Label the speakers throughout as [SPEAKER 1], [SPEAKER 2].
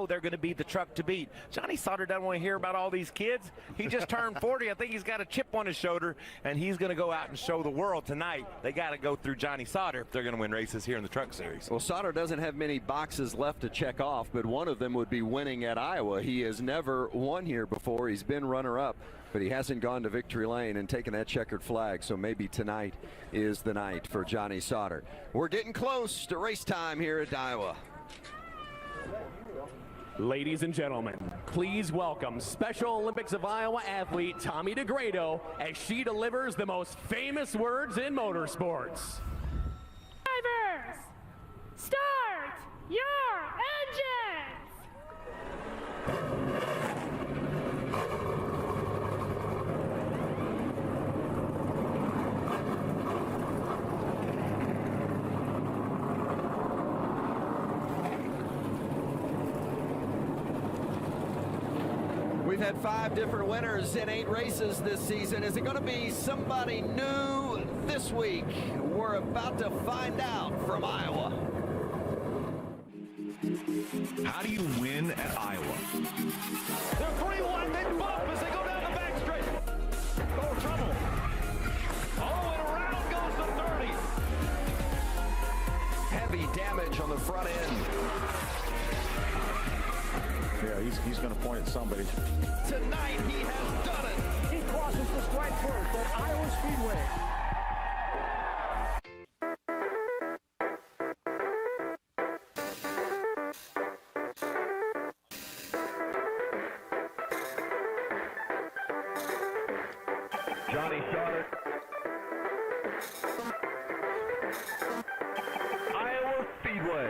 [SPEAKER 1] they're going to be the truck to beat. Johnny Sauter doesn't want to hear about all these kids. He just turned 40. I think he's got a chip on his shoulder, and he's going to go out and show the world tonight. They got to go through Johnny Sauter if they're going to win races here in the Truck Series.
[SPEAKER 2] Well, Sauter doesn't have many boxes left to check off, but one of them would be winning at Iowa. He has never won here before. He's been runner-up, but he hasn't gone to victory lane and taken that checkered flag, so maybe tonight is the night for Johnny Sauter. We're getting close to race time here at Iowa.
[SPEAKER 3] Ladies and gentlemen, please welcome Special Olympics of Iowa athlete Tommy DeGrado as she delivers the most famous words in motorsports.
[SPEAKER 4] Drivers, start your engines!
[SPEAKER 2] We've had 5 different winners in 8 races this season. Is it going to be somebody new this week? We're about to find out from Iowa.
[SPEAKER 5] How do you win at Iowa?
[SPEAKER 1] They're 3-1, they bump as they go down the back straight. Oh, trouble. Oh, and around goes the 30.
[SPEAKER 2] Heavy damage on the front end.
[SPEAKER 6] Yeah, he's going to point at somebody.
[SPEAKER 2] Tonight he has done it.
[SPEAKER 7] He crosses the strike first at Iowa Speedway.
[SPEAKER 5] Johnny Sauter. Iowa Speedway.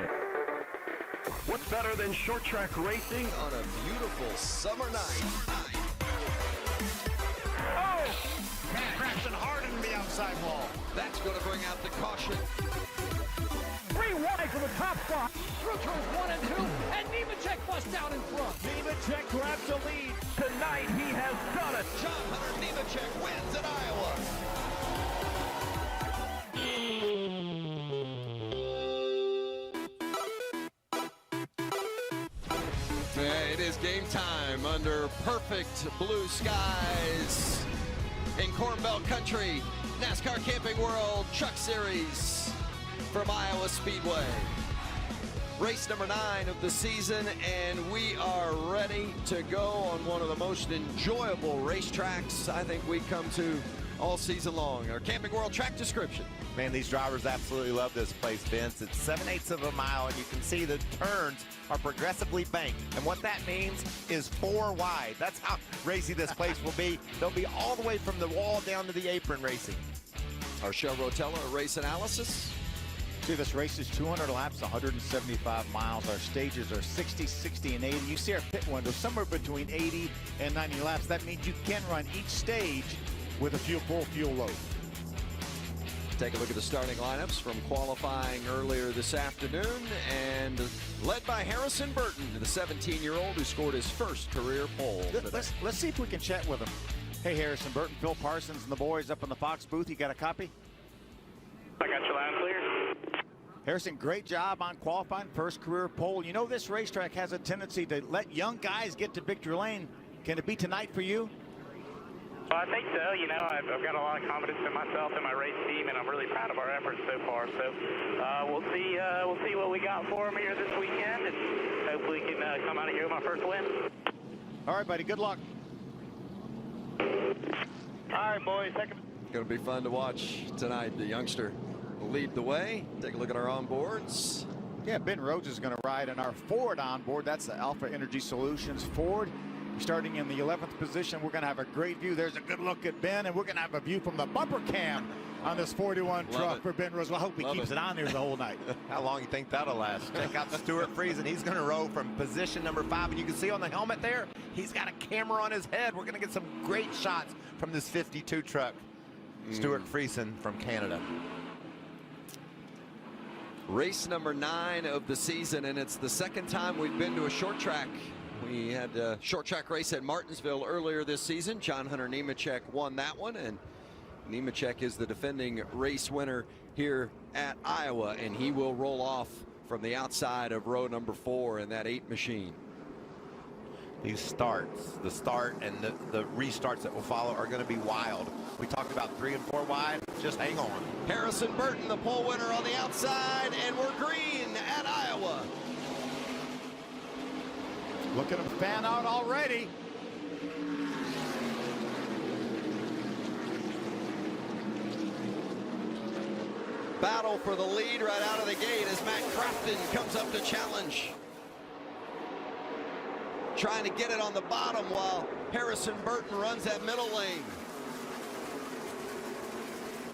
[SPEAKER 5] What's better than short track racing
[SPEAKER 2] On a beautiful summer night.
[SPEAKER 8] Oh! Man, crashing hard into the outside wall.
[SPEAKER 2] That's going to bring out the caution.
[SPEAKER 7] 3 wide for the top spot.
[SPEAKER 9] Through turns 1 and 2, and Nemechek busts out in front.
[SPEAKER 1] Nemechek grabs the lead. Tonight he has done it.
[SPEAKER 2] John Hunter Nemechek wins at Iowa. It is game time under perfect blue skies in Corn Belt Country. NASCAR Camping World Truck Series from Iowa Speedway. Race number 9 of the season, and we are ready to go on one of the most enjoyable racetracks I think we come to all season long. Our Camping World track description.
[SPEAKER 10] Man, these drivers absolutely love this place, Vince. It's 7/8 of a mile, and you can see the turns are progressively banked. And what that means is 4 wide. That's how racy this place will be. They'll be all the way from the wall down to the apron racing.
[SPEAKER 2] Our Shell Rotella race analysis.
[SPEAKER 8] See, this race is 200 laps, 175 miles. Our stages are 60, 60, and 80. You see our pit window somewhere between 80 and 90 laps. That means you can run each stage with a full fuel load.
[SPEAKER 2] Take a look at the starting lineups from qualifying earlier this afternoon, and led by Harrison Burton, the 17-year-old who scored his first career pole.
[SPEAKER 8] Let's see if we can chat with him. Hey, Harrison Burton, Phil Parsons and the boys up in the Fox booth. You got a copy?
[SPEAKER 11] I got you loud and clear.
[SPEAKER 8] Harrison, great job on qualifying, first career pole. You know this racetrack has a tendency to let young guys get to victory lane. Can it be tonight for you?
[SPEAKER 11] Well, I think so. You know, I've got a lot of confidence in myself and my race team, and I'm really proud of our efforts so far. So we'll see what we got for them here this weekend, and hopefully we can come out of here with my first win.
[SPEAKER 8] All right, buddy. Good luck.
[SPEAKER 11] All right, boys.
[SPEAKER 2] Going to be fun to watch tonight. The youngster will lead the way. Take a look at our onboards.
[SPEAKER 8] Yeah, Ben Rhodes is going to ride in our Ford onboard. That's the Alpha Energy Solutions Ford. Starting in the 11th position, we're going to have a great view. There's a good look at Ben, and we're going to have a view from the bumper cam on this 41 truck for Ben Rhodes. Well, I hope he keeps it on there the whole night.
[SPEAKER 10] How long you think that'll last? Check out Stuart Friesen. He's going to row from position number 5, and you can see on the helmet there, he's got a camera on his head. We're going to get some great shots from this 52 truck. Stuart Friesen from Canada.
[SPEAKER 2] Race number 9 of the season, and it's the second time we've been to a short track. We had a short track race at Martinsville earlier this season. John Hunter Nemechek won that one, and Nemechek is the defending race winner here at Iowa, and he will roll off from the outside of row number 4 in that 8 machine.
[SPEAKER 10] These starts, the start and the restarts that will follow are going to be wild. We talked about 3 and 4 wide. Just hang on.
[SPEAKER 2] Harrison Burton, the pole winner on the outside, and we're green at Iowa.
[SPEAKER 8] Look at him fan out already.
[SPEAKER 2] Battle for the lead right out of the gate as Matt Crafton comes up to challenge. Trying to get it on the bottom while Harrison Burton runs that middle lane.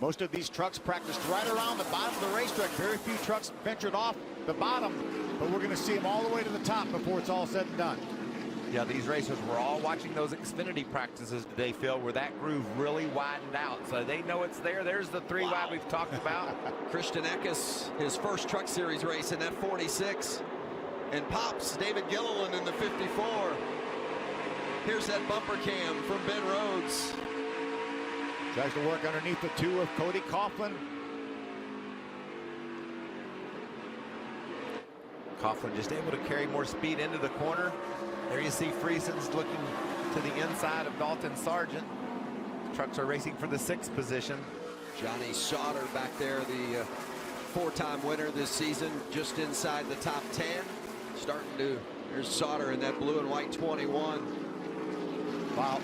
[SPEAKER 8] Most of these trucks practiced right around the bottom of the racetrack. Very few trucks ventured off the bottom, but we're going to see them all the way to the top before it's all said and done.
[SPEAKER 10] Yeah, these racers were all watching those Xfinity practices today, Phil, where that groove really widened out. So they know it's there. There's the 3 wide we've talked about.
[SPEAKER 2] Christian Eckes, his first Truck Series race in that 46. And pops David Gilliland in the 54. Here's that bumper cam from Ben Rhodes.
[SPEAKER 8] Tries to work underneath the 2 of Cody Coughlin.
[SPEAKER 10] Coughlin just able to carry more speed into the corner. There you see Friesen's looking to the inside of Dalton Sargent. Trucks are racing for the 6th position.
[SPEAKER 2] Johnny Sauter back there, the 4-time winner this season, just inside the top 10. Starting to, there's Sauter in that blue and white 21.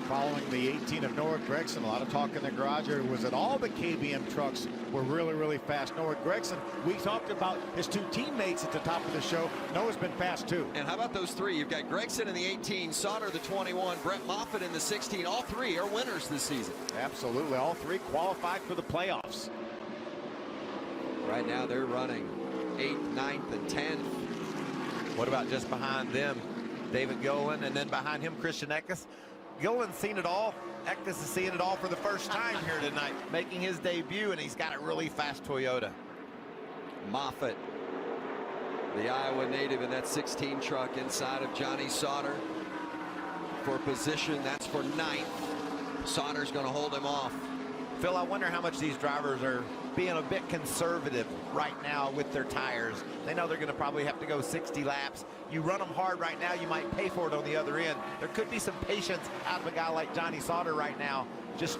[SPEAKER 8] Following the 18 of Noah Gregson, a lot of talk in the garage area was that all the KBM trucks were really fast. Noah Gregson, we talked about his 2 teammates at the top of the show. Noah's been fast too.
[SPEAKER 2] And how about those 3? You've got Gregson in the 18, Sauter the 21, Brett Moffitt in the 16. All 3 are winners this season.
[SPEAKER 8] Absolutely, all 3 qualified for the playoffs.
[SPEAKER 2] Right now they're running 8th, 9th, and 10th.
[SPEAKER 10] What about just behind them? David Gilliland, and then behind him, Christian Eckes. Gilliland's seen it all. Eckes is seeing it all for the first time here tonight, making his debut, and he's got a really fast Toyota.
[SPEAKER 2] Moffitt, the Iowa native in that 16 truck inside of Johnny Sauter. For position, that's for 9th. Sauter's going to hold him off.
[SPEAKER 10] Phil, I wonder how much these drivers are being a bit conservative right now with their tires. They know they're going to probably have to go 60 laps. You run them hard right now, you might pay for it on the other end. There could be some patience out of a guy like Johnny Sauter right now, just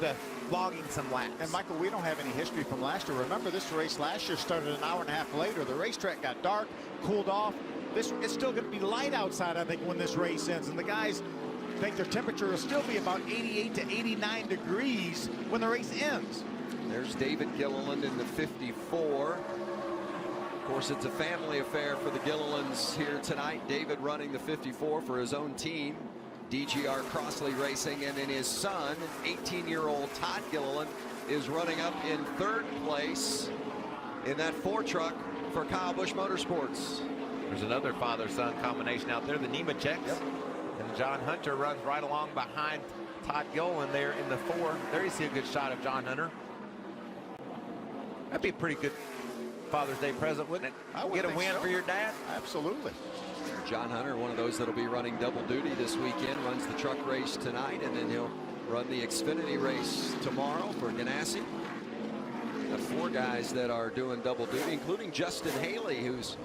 [SPEAKER 10] logging some laps.
[SPEAKER 8] And Michael, we don't have any history from last year. Remember, this race last year started an hour and a half later. The racetrack got dark, cooled off. It's still going to be light outside, I think, when this race ends. And the guys think their temperature will still be about 88 to 89 degrees when the race ends.
[SPEAKER 2] There's David Gilliland in the 54. Of course, it's a family affair for the Gillilands here tonight. David running the 54 for his own team, DGR Crossley Racing, and then his son, 18-year-old Todd Gilliland, is running up in 3rd place in that 4 truck for Kyle Busch Motorsports.
[SPEAKER 10] There's another father-son combination out there, the Nemecheks. Yep. And John Hunter runs right along behind Todd Gilliland there in the 4. There you see a good shot of John Hunter. That'd be a pretty good Father's Day present, wouldn't it? Get a win for your dad?
[SPEAKER 8] Absolutely.
[SPEAKER 2] John Hunter, one of those that'll be running double duty this weekend, runs the truck race tonight, and then he'll run the Xfinity race tomorrow for Ganassi. Got 4 guys that are doing double duty, including Justin Haley, who's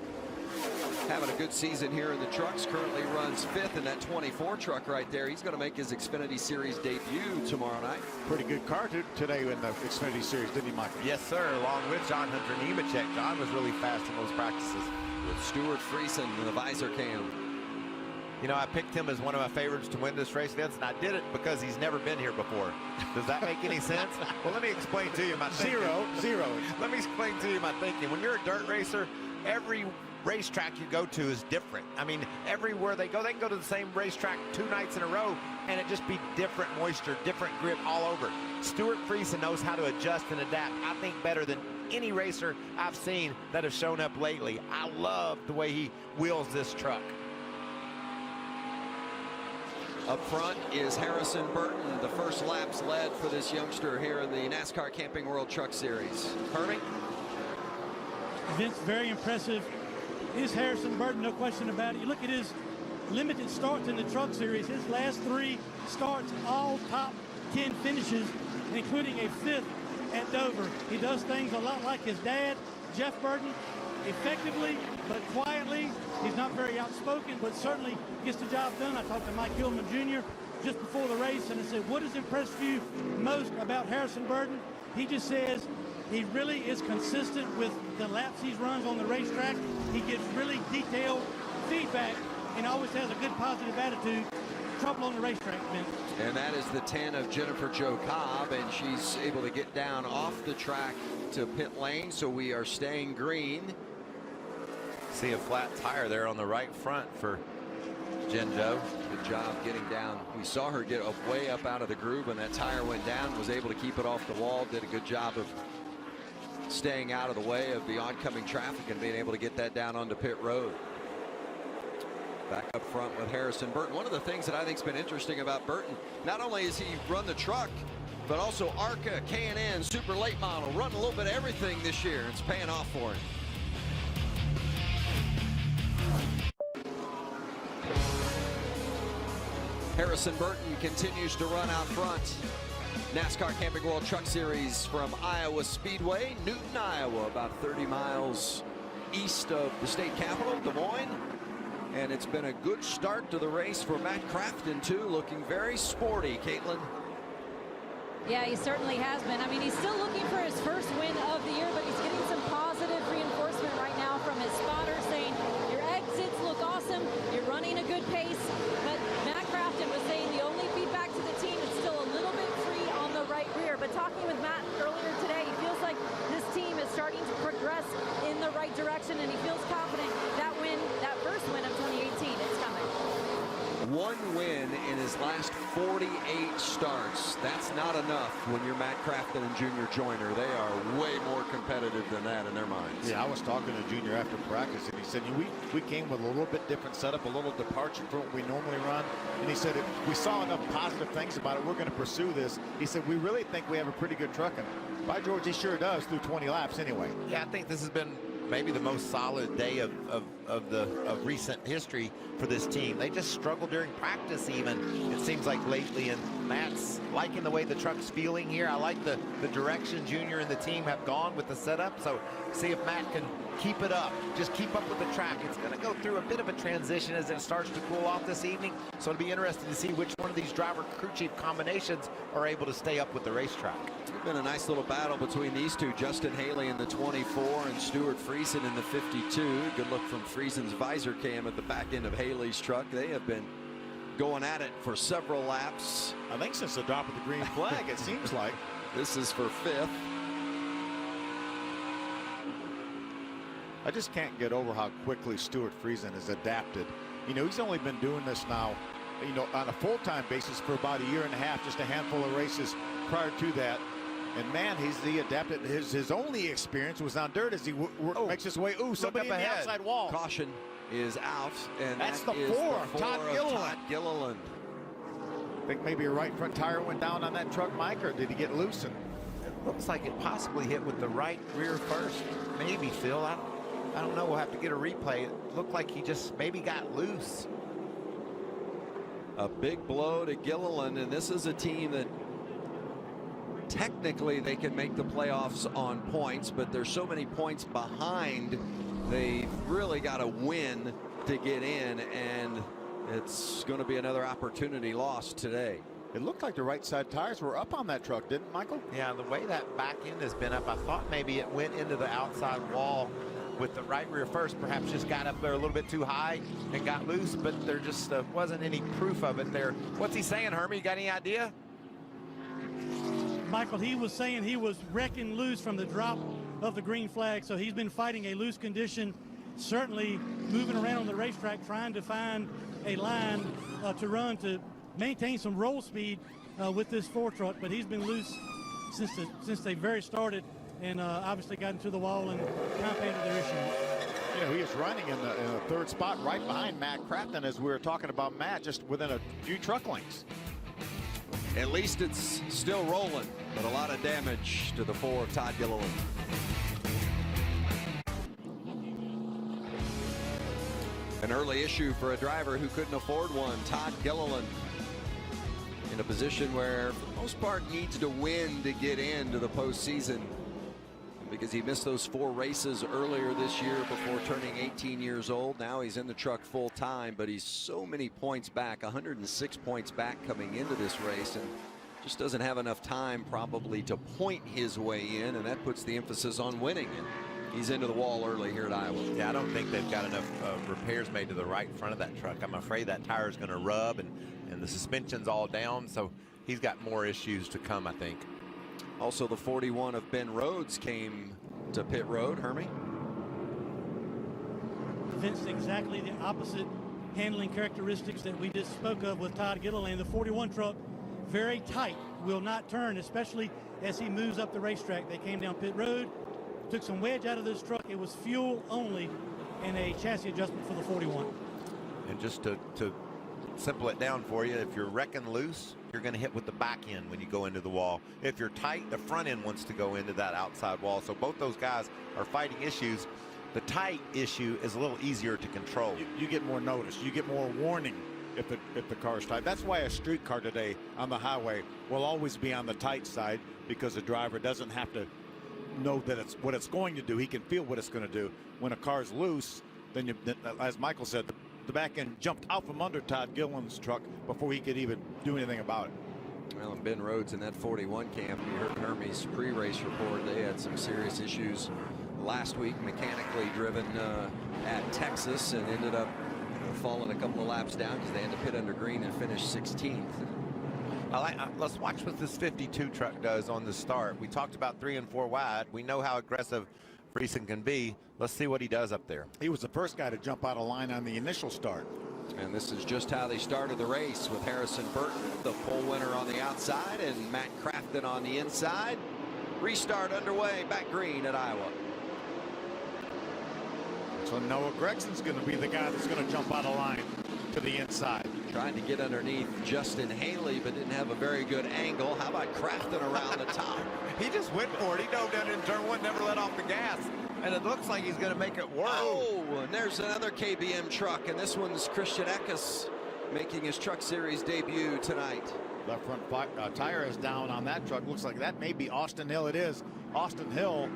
[SPEAKER 2] having a good season here in the trucks. Currently runs 5th in that 24 truck right there. He's going to make his Xfinity Series debut tomorrow night.
[SPEAKER 8] Pretty good car today in the Xfinity Series, didn't he, Michael?
[SPEAKER 10] Yes, sir. Along with John Hunter Nemechek. John was really fast in those practices.
[SPEAKER 2] With Stuart Friesen in the visor cam.
[SPEAKER 10] You know, I picked him as one of my favorites to win this race, Vince, and I did it because he's never been here before. Does that make any sense? Well, let me explain to you my thinking.
[SPEAKER 8] Zero.
[SPEAKER 10] Let me explain to you my thinking. When you're a dirt racer, every racetrack you go to is different. I mean, everywhere they can go to the same racetrack 2 nights in a row, and it just be different moisture, different grip all over. Stuart Friesen knows how to adjust and adapt, I think, better than any racer I've seen that have shown up lately. I love the way he wheels this truck.
[SPEAKER 2] Up front is Harrison Burton, the first laps led for this youngster here in the NASCAR Camping World Truck Series. Hermie?
[SPEAKER 12] Vince, very impressive. Is Harrison Burton, no question about it. You look at his limited starts in the truck series. His last 3 starts, all top 10 finishes, including a 5th at Dover. He does things a lot like his dad, Jeff Burton, effectively but quietly, He's not very outspoken, but certainly gets the job done. I talked to Mike Gilman Jr. just before the race, and I said, what has impressed you most about Harrison Burton? He just says he really is consistent with the laps he runs on the racetrack. He gives really detailed feedback and always has a good positive attitude. Trouble on the racetrack, Ben.
[SPEAKER 2] And that is the 10 of Jennifer Jo Cobb, and she's able to get down off the track to pit lane, so we are staying green.
[SPEAKER 10] See a flat tire there on the right front for Jen Jo.
[SPEAKER 2] Good job getting down. We saw her get way up out of the groove, and that tire went down, was able to keep it off the wall, did a good job of staying out of the way of the oncoming traffic and being able to get that down onto pit road. Back up front with Harrison Burton. One of the things that I think has been interesting about Burton, not only has he run the truck, but also ARCA, K&N, super late model, run a little bit of everything this year. It's paying off for him. Harrison Burton continues to run out front. NASCAR Camping World Truck Series from Iowa Speedway, Newton, Iowa, about 30 miles east of the state capital, Des Moines. And it's been a good start to the race for Matt Crafton, too, looking very sporty. Caitlin?
[SPEAKER 13] Yeah, he certainly has been. I mean, he's still looking for his first win of the year, but he's getting some positive reinforcement right now from his spotter saying, your exits look awesome, you're running a good pace. But Matt Crafton was saying the only feedback to the team is still a little bit free on the right rear. But talking with Matt earlier today, he feels like this team is starting to progress in the right direction, and he feels confident that win, that first win of 2018, it's coming.
[SPEAKER 2] One win in his last 48 starts. That's not enough when you're Matt Crafton and Junior Joyner. They are way more competitive than that in their minds.
[SPEAKER 8] Yeah, I was talking to Junior after practice, and he said, we came with a little bit different setup, a little departure from what we normally run. And he said, if we saw enough positive things about it, we're going to pursue this. He said, we really think we have a pretty good truck. And by George, he sure does through 20 laps anyway.
[SPEAKER 10] Yeah, I think this has been maybe the most solid day of recent history for this team. They just struggled during practice even, it seems like lately, and Matt's liking the way the truck's feeling here. I like the direction Junior and the team have gone with the setup, so see if Matt can keep it up. Just keep up with the track. It's going to go through a bit of a transition as it starts to cool off this evening, so it'll be interesting to see which one of these driver crew chief combinations are able to stay up with the racetrack.
[SPEAKER 2] It's been a nice little battle between these two, Justin Haley in the 24 and Stuart Friesen in the 52. Good look from Friesen's visor cam at the back end of Haley's truck. They have been going at it for several laps.
[SPEAKER 8] I think since the drop of the green flag, it seems like.
[SPEAKER 2] This is for fifth.
[SPEAKER 8] I just can't get over how quickly Stuart Friesen has adapted. You know, he's only been doing this now, you know, on a full-time basis for about a year and a half, just a handful of races prior to that. And man, he adapted. His only experience was on dirt as he makes his way. Ooh, somebody in the outside wall.
[SPEAKER 2] Caution is out, and
[SPEAKER 8] that's
[SPEAKER 2] that
[SPEAKER 8] the
[SPEAKER 2] is
[SPEAKER 8] four.
[SPEAKER 2] The
[SPEAKER 8] Todd
[SPEAKER 2] Gilliland.
[SPEAKER 8] I think maybe a right front tire went down on that truck, Mike, or did he get loose? And
[SPEAKER 10] it looks like it possibly hit with the right rear first. Maybe, Phil. I don't know. We'll have to get a replay. It looked like he just maybe got loose.
[SPEAKER 2] A big blow to Gilliland, and this is a team that technically they can make the playoffs on points, but there's so many points behind. They've really got to win to get in, and it's going to be another opportunity lost today.
[SPEAKER 8] It looked like the right side tires were up on that truck, didn't it, Michael?
[SPEAKER 10] Yeah, the way that back end has been up, I thought maybe it went into the outside wall with the right rear first, perhaps just got up there a little bit too high and got loose, but there just wasn't any proof of it there. What's he saying, Hermie? You got any idea?
[SPEAKER 12] Michael, he was saying he was wrecking loose from the drop of the green flag, so he's been fighting a loose condition, certainly moving around on the racetrack, trying to find a line to run to maintain some roll speed with this Ford truck, but he's been loose since they very started, and obviously got into the wall and compounded their issue.
[SPEAKER 8] You know, he is running in the third spot right behind Matt Crafton, as we were talking about Matt, just within a few truck lengths.
[SPEAKER 2] At least it's still rolling, but a lot of damage to the four of Todd Gilliland. An early issue for a driver who couldn't afford one. Todd Gilliland in a position where, for the most part, needs to win to get into the postseason. because he missed those 4 races earlier this year before turning 18 years old. Now he's in the truck full time, but he's so many points back, 106 points back coming into this race, and just doesn't have enough time probably to point his way in, and that puts the emphasis on winning. And he's into the wall early here at Iowa.
[SPEAKER 10] Yeah, I don't think they've got enough repairs made to the right front of that truck. I'm afraid that tire is going to rub, and the suspension's all down, so he's got more issues to come, I think.
[SPEAKER 2] Also, the 41 of Ben Rhodes came to pit road. Hermie?
[SPEAKER 12] Vince, exactly the opposite handling characteristics that we just spoke of with Todd Gilliland. The 41 truck, very tight, will not turn, especially as he moves up the racetrack. They came down pit road, took some wedge out of this truck. It was fuel only and a chassis adjustment for the 41.
[SPEAKER 10] And just to simple it down for you, if you're wrecking loose, you're going to hit with the back end when you go into the wall. If you're tight, the front end wants to go into that outside wall. So both those guys are fighting issues. The tight issue is a little easier to control.
[SPEAKER 8] You get more notice. You get more warning if the car's tight. That's why a street car today on the highway will always be on the tight side, because the driver doesn't have to know that it's what it's going to do. He can feel what it's going to do. When a car's loose, then as Michael said, the back end jumped out from under Todd Gilliland's truck before he could even do anything about it.
[SPEAKER 2] Well, and Ben Rhodes in that 41 camp, you heard Hermie's pre-race report. They had some serious issues last week, mechanically driven at Texas, and ended up falling a couple of laps down because they had to pit under green and finish 16th.
[SPEAKER 10] Let's watch what this 52 truck does on the start. We talked about 3 and 4 wide. We know how aggressive Friesen can be. Let's see what he does up there.
[SPEAKER 8] He was the first guy to jump out of line on the initial start.
[SPEAKER 2] And this is just how they started the race, with Harrison Burton, the pole winner, on the outside, and Matt Crafton on the inside. Restart underway, back green at Iowa.
[SPEAKER 8] So Noah Gregson's going to be the guy that's going to jump out of line to the inside.
[SPEAKER 2] Trying to get underneath Justin Haley, but didn't have a very good angle. How about Crafton around the top?
[SPEAKER 10] He just went for it. He dove down in turn 1, never let off the gas. And it looks like he's going to make it work.
[SPEAKER 2] Oh, and there's another KBM truck, and this one's Christian Eckes making his Truck Series debut tonight.
[SPEAKER 8] Left front tire is down on that truck. Looks like that may be Austin Hill. It is Austin Hill.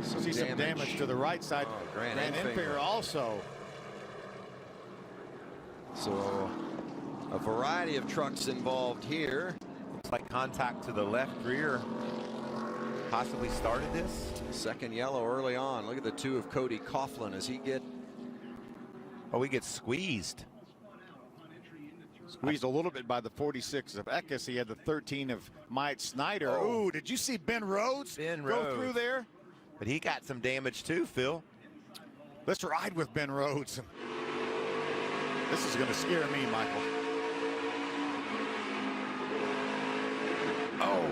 [SPEAKER 8] See some damage to the right side.
[SPEAKER 2] Oh, Grant
[SPEAKER 8] Enfinger also.
[SPEAKER 2] So a variety of trucks involved here.
[SPEAKER 10] Looks like contact to the left rear possibly started this.
[SPEAKER 2] Second yellow early on. Look at the 2 of Cody Coughlin as he gets.
[SPEAKER 10] Oh, he gets squeezed.
[SPEAKER 8] Squeezed a little bit by the 46 of Eckes. He had the 13 of Mike Snyder.
[SPEAKER 10] Oh.
[SPEAKER 8] Ooh, did you see Ben Rhodes go through there?
[SPEAKER 10] But he got some damage too, Phil.
[SPEAKER 8] Let's ride with Ben Rhodes. This is going to scare me, Michael. Oh.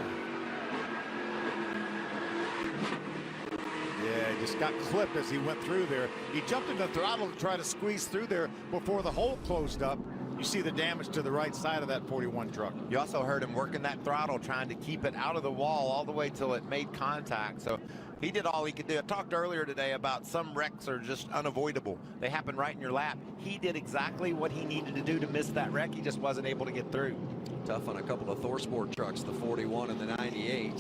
[SPEAKER 8] Yeah, he just got clipped as he went through there. He jumped in the throttle to try to squeeze through there before the hole closed up. You see the damage to the right side of that 41 truck.
[SPEAKER 10] You also heard him working that throttle, trying to keep it out of the wall all the way till it made contact. So he did all he could do. I talked earlier today about some wrecks are just unavoidable. They happen right in your lap. He did exactly what he needed to do to miss that wreck. He just wasn't able to get through.
[SPEAKER 2] Tough on a couple of ThorSport trucks, the 41 and the 98.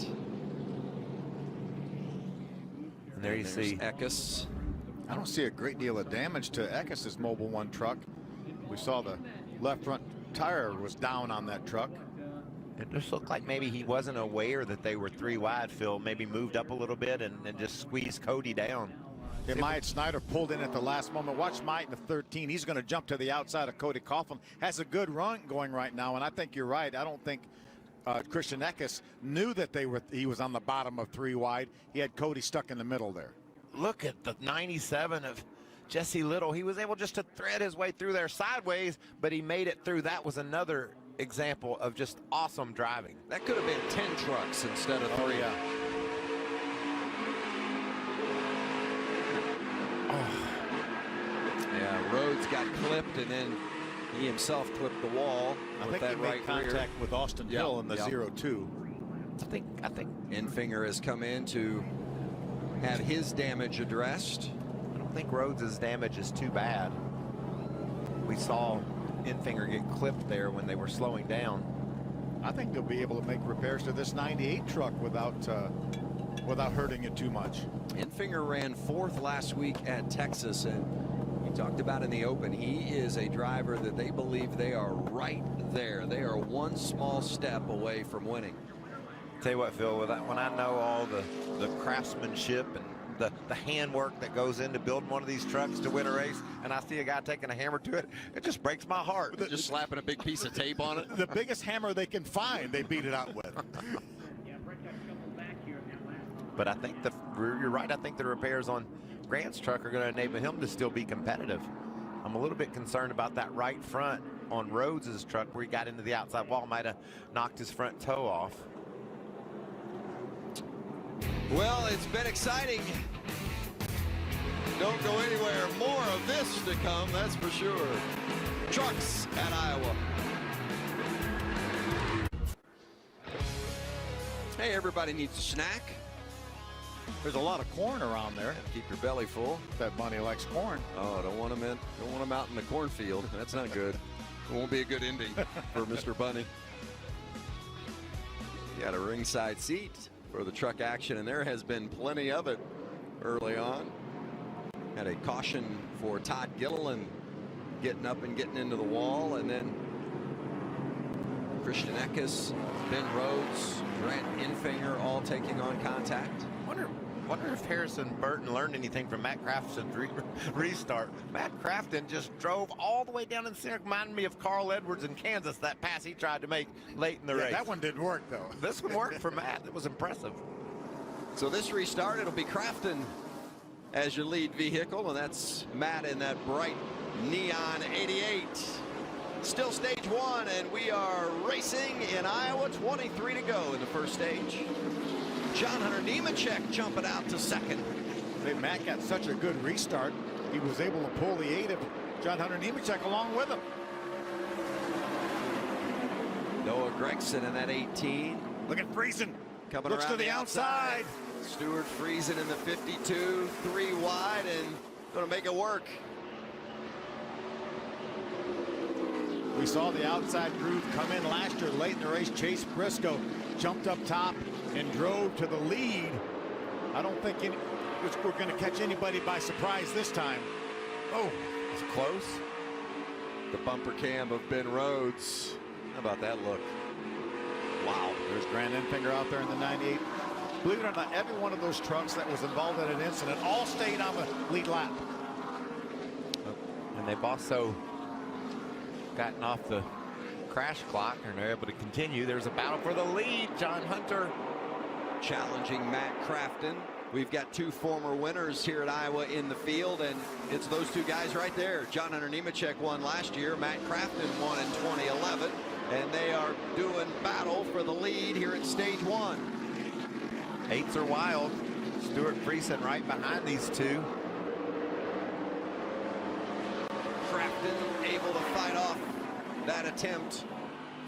[SPEAKER 10] And there you see
[SPEAKER 2] Eckes.
[SPEAKER 8] I don't see a great deal of damage to Eckes' Mobil 1 truck. We saw the left front tire was down on that truck.
[SPEAKER 10] It just looked like maybe he wasn't aware that they were 3 wide, Phil. Maybe moved up a little bit and just squeezed Cody down.
[SPEAKER 8] Yeah, Myatt Snyder pulled in at the last moment. Watch Myatt in the 13. He's going to jump to the outside of Cody Coughlin. Has a good run going right now, and I think you're right. I don't think Christian Eckes knew that he was on the bottom of 3 wide. He had Cody stuck in the middle there.
[SPEAKER 10] Look at the 97 of Jesse Little. He was able just to thread his way through there sideways, but he made it through. That was another example of just awesome driving.
[SPEAKER 2] That could have been 10 trucks instead of 3.
[SPEAKER 8] Oh, yeah.
[SPEAKER 2] Oh. Yeah, Rhodes got clipped, and then he himself clipped the wall.
[SPEAKER 8] I
[SPEAKER 2] with
[SPEAKER 8] think
[SPEAKER 2] that
[SPEAKER 8] he made contact
[SPEAKER 2] rear
[SPEAKER 8] with Austin Hill in the 0-2.
[SPEAKER 10] I think
[SPEAKER 2] Enfinger has come in to have his damage addressed.
[SPEAKER 10] I don't think Rhodes' damage is too bad. We saw Enfinger get clipped there when they were slowing down.
[SPEAKER 8] I think they'll be able to make repairs to this 98 truck without without hurting it too much.
[SPEAKER 2] Enfinger ran 4th last week at Texas, and we talked about in the open, he is a driver that they believe they are right there. They are one small step away from winning.
[SPEAKER 10] Tell you what, Phil, when I know all the craftsmanship and the handwork that goes into building one of these trucks to win a race, and I see a guy taking a hammer to it, it just breaks my heart.
[SPEAKER 2] Just slapping a big piece of tape on it.
[SPEAKER 8] The biggest hammer they can find, they beat it out with.
[SPEAKER 10] But I think you're right. I think the repairs on Grant's truck are going to enable him to still be competitive. I'm a little bit concerned about that right front on Rhodes's truck where he got into the outside wall, might have knocked his front toe off.
[SPEAKER 2] Well, it's been exciting. Don't go anywhere. More of this to come, that's for sure. Trucks at Iowa. Hey, everybody needs a snack.
[SPEAKER 8] There's a lot of corn around there.
[SPEAKER 2] Keep your belly full.
[SPEAKER 8] That bunny likes corn.
[SPEAKER 2] Oh, don't want him out in the cornfield. That's not good. It won't be a good ending for Mr. Bunny. Got a ringside seat for the truck action, and there has been plenty of it early on. Had a caution for Todd Gilliland getting up and getting into the wall, and then Christian Eckes, Ben Rhodes, Grant Enfinger all taking on contact.
[SPEAKER 10] Wonder if Harrison Burton learned anything from Matt Crafton's restart. Matt Crafton just drove all the way down in the center. Reminded me of Carl Edwards in Kansas, that pass he tried to make late in the race.
[SPEAKER 8] That one didn't work, though.
[SPEAKER 10] This one worked for Matt. It was impressive.
[SPEAKER 2] So this restart, it'll be Crafton as your lead vehicle, and that's Matt in that bright neon 88. Still stage 1, and we are racing in Iowa. 23 to go in the first stage. John Hunter Nemechek jumping out to second.
[SPEAKER 8] Hey, Matt got such a good restart. He was able to pull the 8 of John Hunter Nemechek along with him.
[SPEAKER 2] Noah Gregson in that 18.
[SPEAKER 8] Look at Friesen.
[SPEAKER 2] Coming
[SPEAKER 8] Looks
[SPEAKER 2] around
[SPEAKER 8] to the outside.
[SPEAKER 2] Stuart Friesen in the 52, 3 wide, and going to make it work.
[SPEAKER 8] We saw the outside groove come in last year late in the race. Chase Briscoe jumped up top and drove to the lead. I don't think we're going to catch anybody by surprise this time. Oh,
[SPEAKER 10] it's close.
[SPEAKER 2] The bumper cam of Ben Rhodes. How about that look?
[SPEAKER 8] Wow. There's Grant Enfinger out there in the 98. Believe it or not, every one of those trucks that was involved in an incident all stayed on the lead lap.
[SPEAKER 10] And they've also gotten off the crash clock and they're able to continue. There's a battle for the lead. John Hunter
[SPEAKER 2] challenging Matt Crafton. We've got 2 former winners here at Iowa in the field, and it's those 2 guys right there. John Hunter Nemechek won last year. Matt Crafton won in 2011, and they are doing battle for the lead here at stage 1.
[SPEAKER 10] 8s are wild. Stuart Friesen right behind these 2.
[SPEAKER 2] Crafton able to fight off that attempt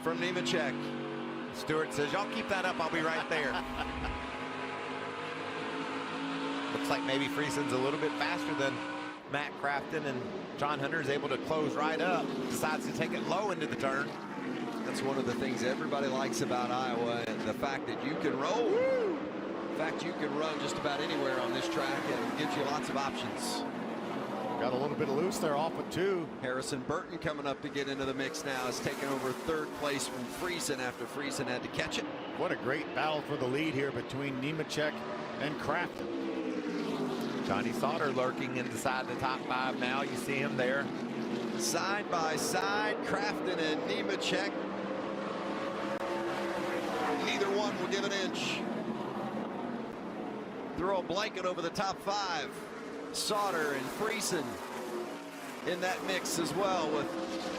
[SPEAKER 2] from Nemechek.
[SPEAKER 10] Stewart says, y'all keep that up, I'll be right there. Looks like maybe Friesen's a little bit faster than Matt Crafton, and John Hunter is able to close right up. Decides to take it low into the turn.
[SPEAKER 2] That's one of the things everybody likes about Iowa, and the fact that you can roll. The fact you can run just about anywhere on this track, and gives you lots of options.
[SPEAKER 8] Got a little bit of loose there off of 2.
[SPEAKER 2] Harrison Burton coming up to get into the mix now, has taken over 3rd place from Friesen after Friesen had to catch it.
[SPEAKER 8] What a great battle for the lead here between Nemechek and Crafton.
[SPEAKER 10] Johnny Sauter lurking inside the top 5 now. You see him there.
[SPEAKER 2] Side by side, Crafton and Nemechek. Neither one will give an inch. Throw a blanket over the top 5. Sauter and Friesen in that mix as well, with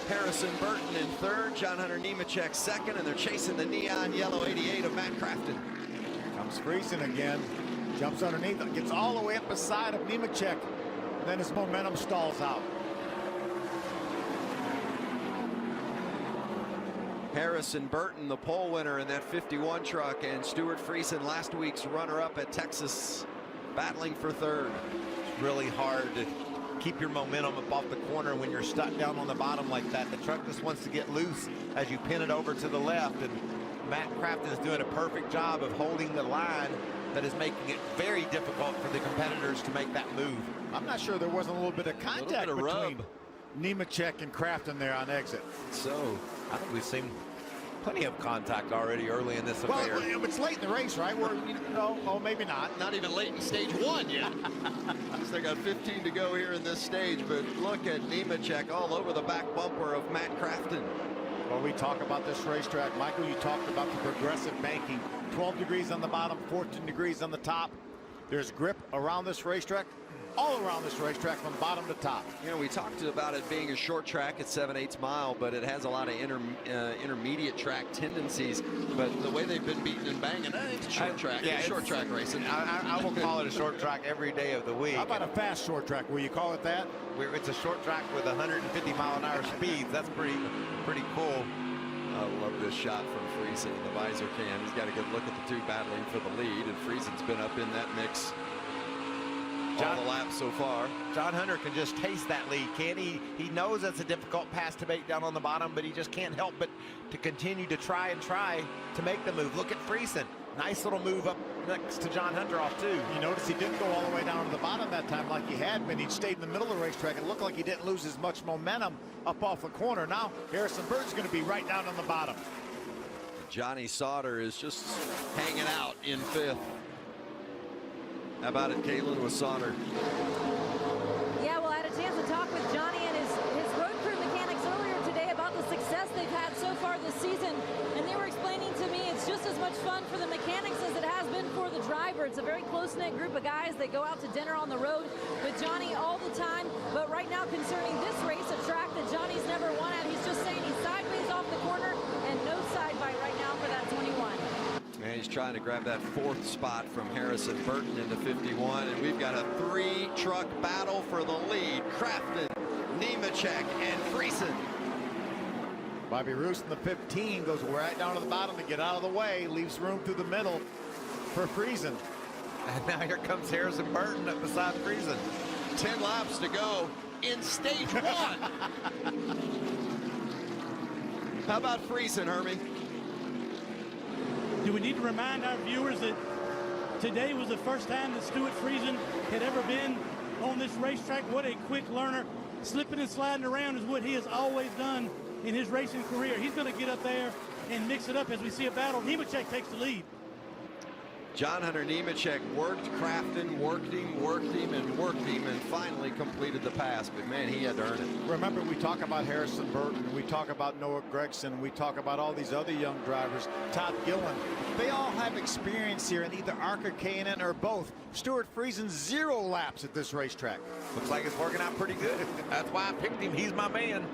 [SPEAKER 2] Harrison Burton in 3rd, John Hunter Nemechek 2nd, and they're chasing the neon yellow 88 of Matt Crafton.
[SPEAKER 8] Comes Friesen again, jumps underneath, gets all the way up beside of Nemechek, and then his momentum stalls out.
[SPEAKER 2] Harrison Burton, the pole winner in that 51 truck, and Stuart Friesen, last week's runner-up at Texas, battling for 3rd.
[SPEAKER 10] Really hard to keep your momentum up off the corner when you're stuck down on the bottom like that. The truck just wants to get loose as you pin it over to the left, and Matt Crafton is doing a perfect job of holding the line that is making it very difficult for the competitors to make that move.
[SPEAKER 8] I'm not sure there wasn't a little bit of contact between Nemechek and Crafton there on exit.
[SPEAKER 10] So I think we've seen plenty of contact already early in this affair.
[SPEAKER 8] Well, it's late in the race, right? Oh, maybe not.
[SPEAKER 2] Not even late in stage 1 yet. They got 15 to go here in this stage, but look at Nemechek all over the back bumper of Matt Crafton.
[SPEAKER 8] Well, we talk about this racetrack. Michael, you talked about the progressive banking. 12 degrees on the bottom, 14 degrees on the top. There's grip around this racetrack, all around this racetrack from bottom to top.
[SPEAKER 2] You know, we talked about it being a short track at 7/8 mile, but it has a lot of intermediate track tendencies. But the way they've been beating and banging, it's a short track.
[SPEAKER 10] Yeah,
[SPEAKER 2] it's short track racing.
[SPEAKER 10] I will call it a short track every day of the week.
[SPEAKER 8] How about a fast short track? Will you call it that?
[SPEAKER 10] It's a short track with 150-mile-an-hour speeds. That's pretty cool.
[SPEAKER 2] I love this shot from Friesen in the visor cam. He's got a good look at the two battling for the lead, and Friesen's been up in that mix all the laps so far.
[SPEAKER 10] John Hunter can just taste that lead, can't he? He knows that's a difficult pass to make down on the bottom, but he just can't help but to continue to try to make the move. Look at Friesen. Nice little move up next to John Hunter off too.
[SPEAKER 8] You notice he didn't go all the way down to the bottom that time like he had been. He stayed in the middle of the racetrack. It looked like he didn't lose as much momentum up off the corner. Now Harrison Burton's going to be right down on the bottom.
[SPEAKER 2] Johnny Sauter is just hanging out in 5th. How about it, Caitlin, with Sauter?
[SPEAKER 13] Yeah, well, I had a chance to talk with Johnny and his road crew mechanics earlier today about the success they've had so far this season. And they were explaining to me it's just as much fun for the mechanics as it has been for the driver. It's a very close-knit group of guys. They go out to dinner on the road with Johnny all the time. But right now, concerning this race, a track that Johnny's never won at, he's just saying he's sideways off the corner and no side bite right now for that 21.
[SPEAKER 2] And he's trying to grab that 4th spot from Harrison Burton into 51. And we've got a 3-truck battle for the lead. Crafton, Nemechek, and Friesen.
[SPEAKER 8] Bobby Roos in the 15 goes right down to the bottom to get out of the way. Leaves room through the middle for Friesen.
[SPEAKER 10] And now here comes Harrison Burton up beside Friesen.
[SPEAKER 2] 10 laps to go in stage 1. How about Friesen, Hermie?
[SPEAKER 12] Do we need to remind our viewers that today was the first time that Stuart Friesen had ever been on this racetrack? What a quick learner. Slipping and sliding around is what he has always done in his racing career. He's going to get up there and mix it up as we see a battle. Nemechek takes the lead.
[SPEAKER 2] John Hunter Nemechek worked Crafton, worked him, and finally completed the pass. But, man, he had to earn it.
[SPEAKER 8] Remember, we talk about Harrison Burton, we talk about Noah Gragson, we talk about all these other young drivers, Todd Gillen. They all have experience here in either ARCA, K&N, or both. Stuart Friesen, 0 laps at this racetrack.
[SPEAKER 10] Looks like it's working out pretty good. That's why I picked him. He's my man.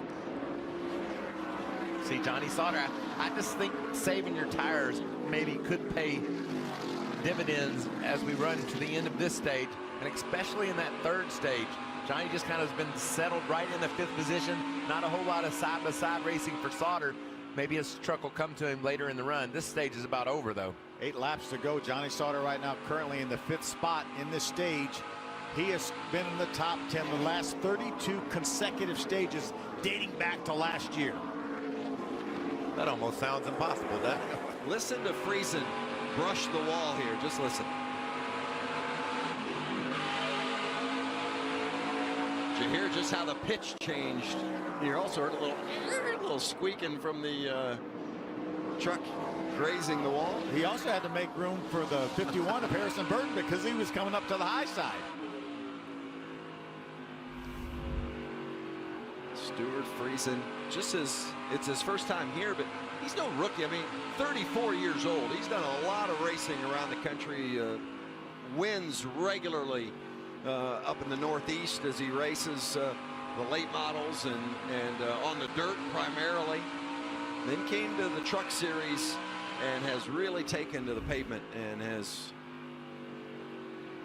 [SPEAKER 10] See, Johnny Sauter, I just think saving your tires maybe could pay dividends as we run to the end of this stage, and especially in that 3rd stage. Johnny just kind of has been settled right in the 5th position. Not a whole lot of side-by-side racing for Sauter. Maybe his truck will come to him later in the run. This stage is about over, though.
[SPEAKER 8] 8 laps to go. Johnny Sauter right now currently in the 5th spot in this stage. He has been in the top 10 the last 32 consecutive stages dating back to last year.
[SPEAKER 10] That almost sounds impossible, doesn't it?
[SPEAKER 2] Listen to Friesen brush the wall here. Just listen. Did you hear just how the pitch changed? You also heard a little squeaking from the truck grazing the wall.
[SPEAKER 8] He also had to make room for the 51 of Harrison Burton because he was coming up to the high side.
[SPEAKER 2] Stuart Friesen, just as it's his first time here, but he's no rookie. I mean, 34 years old. He's done a lot of racing around the country, wins regularly up in the Northeast as he races the late models and on the dirt primarily. Then came to the Truck Series and has really taken to the pavement and has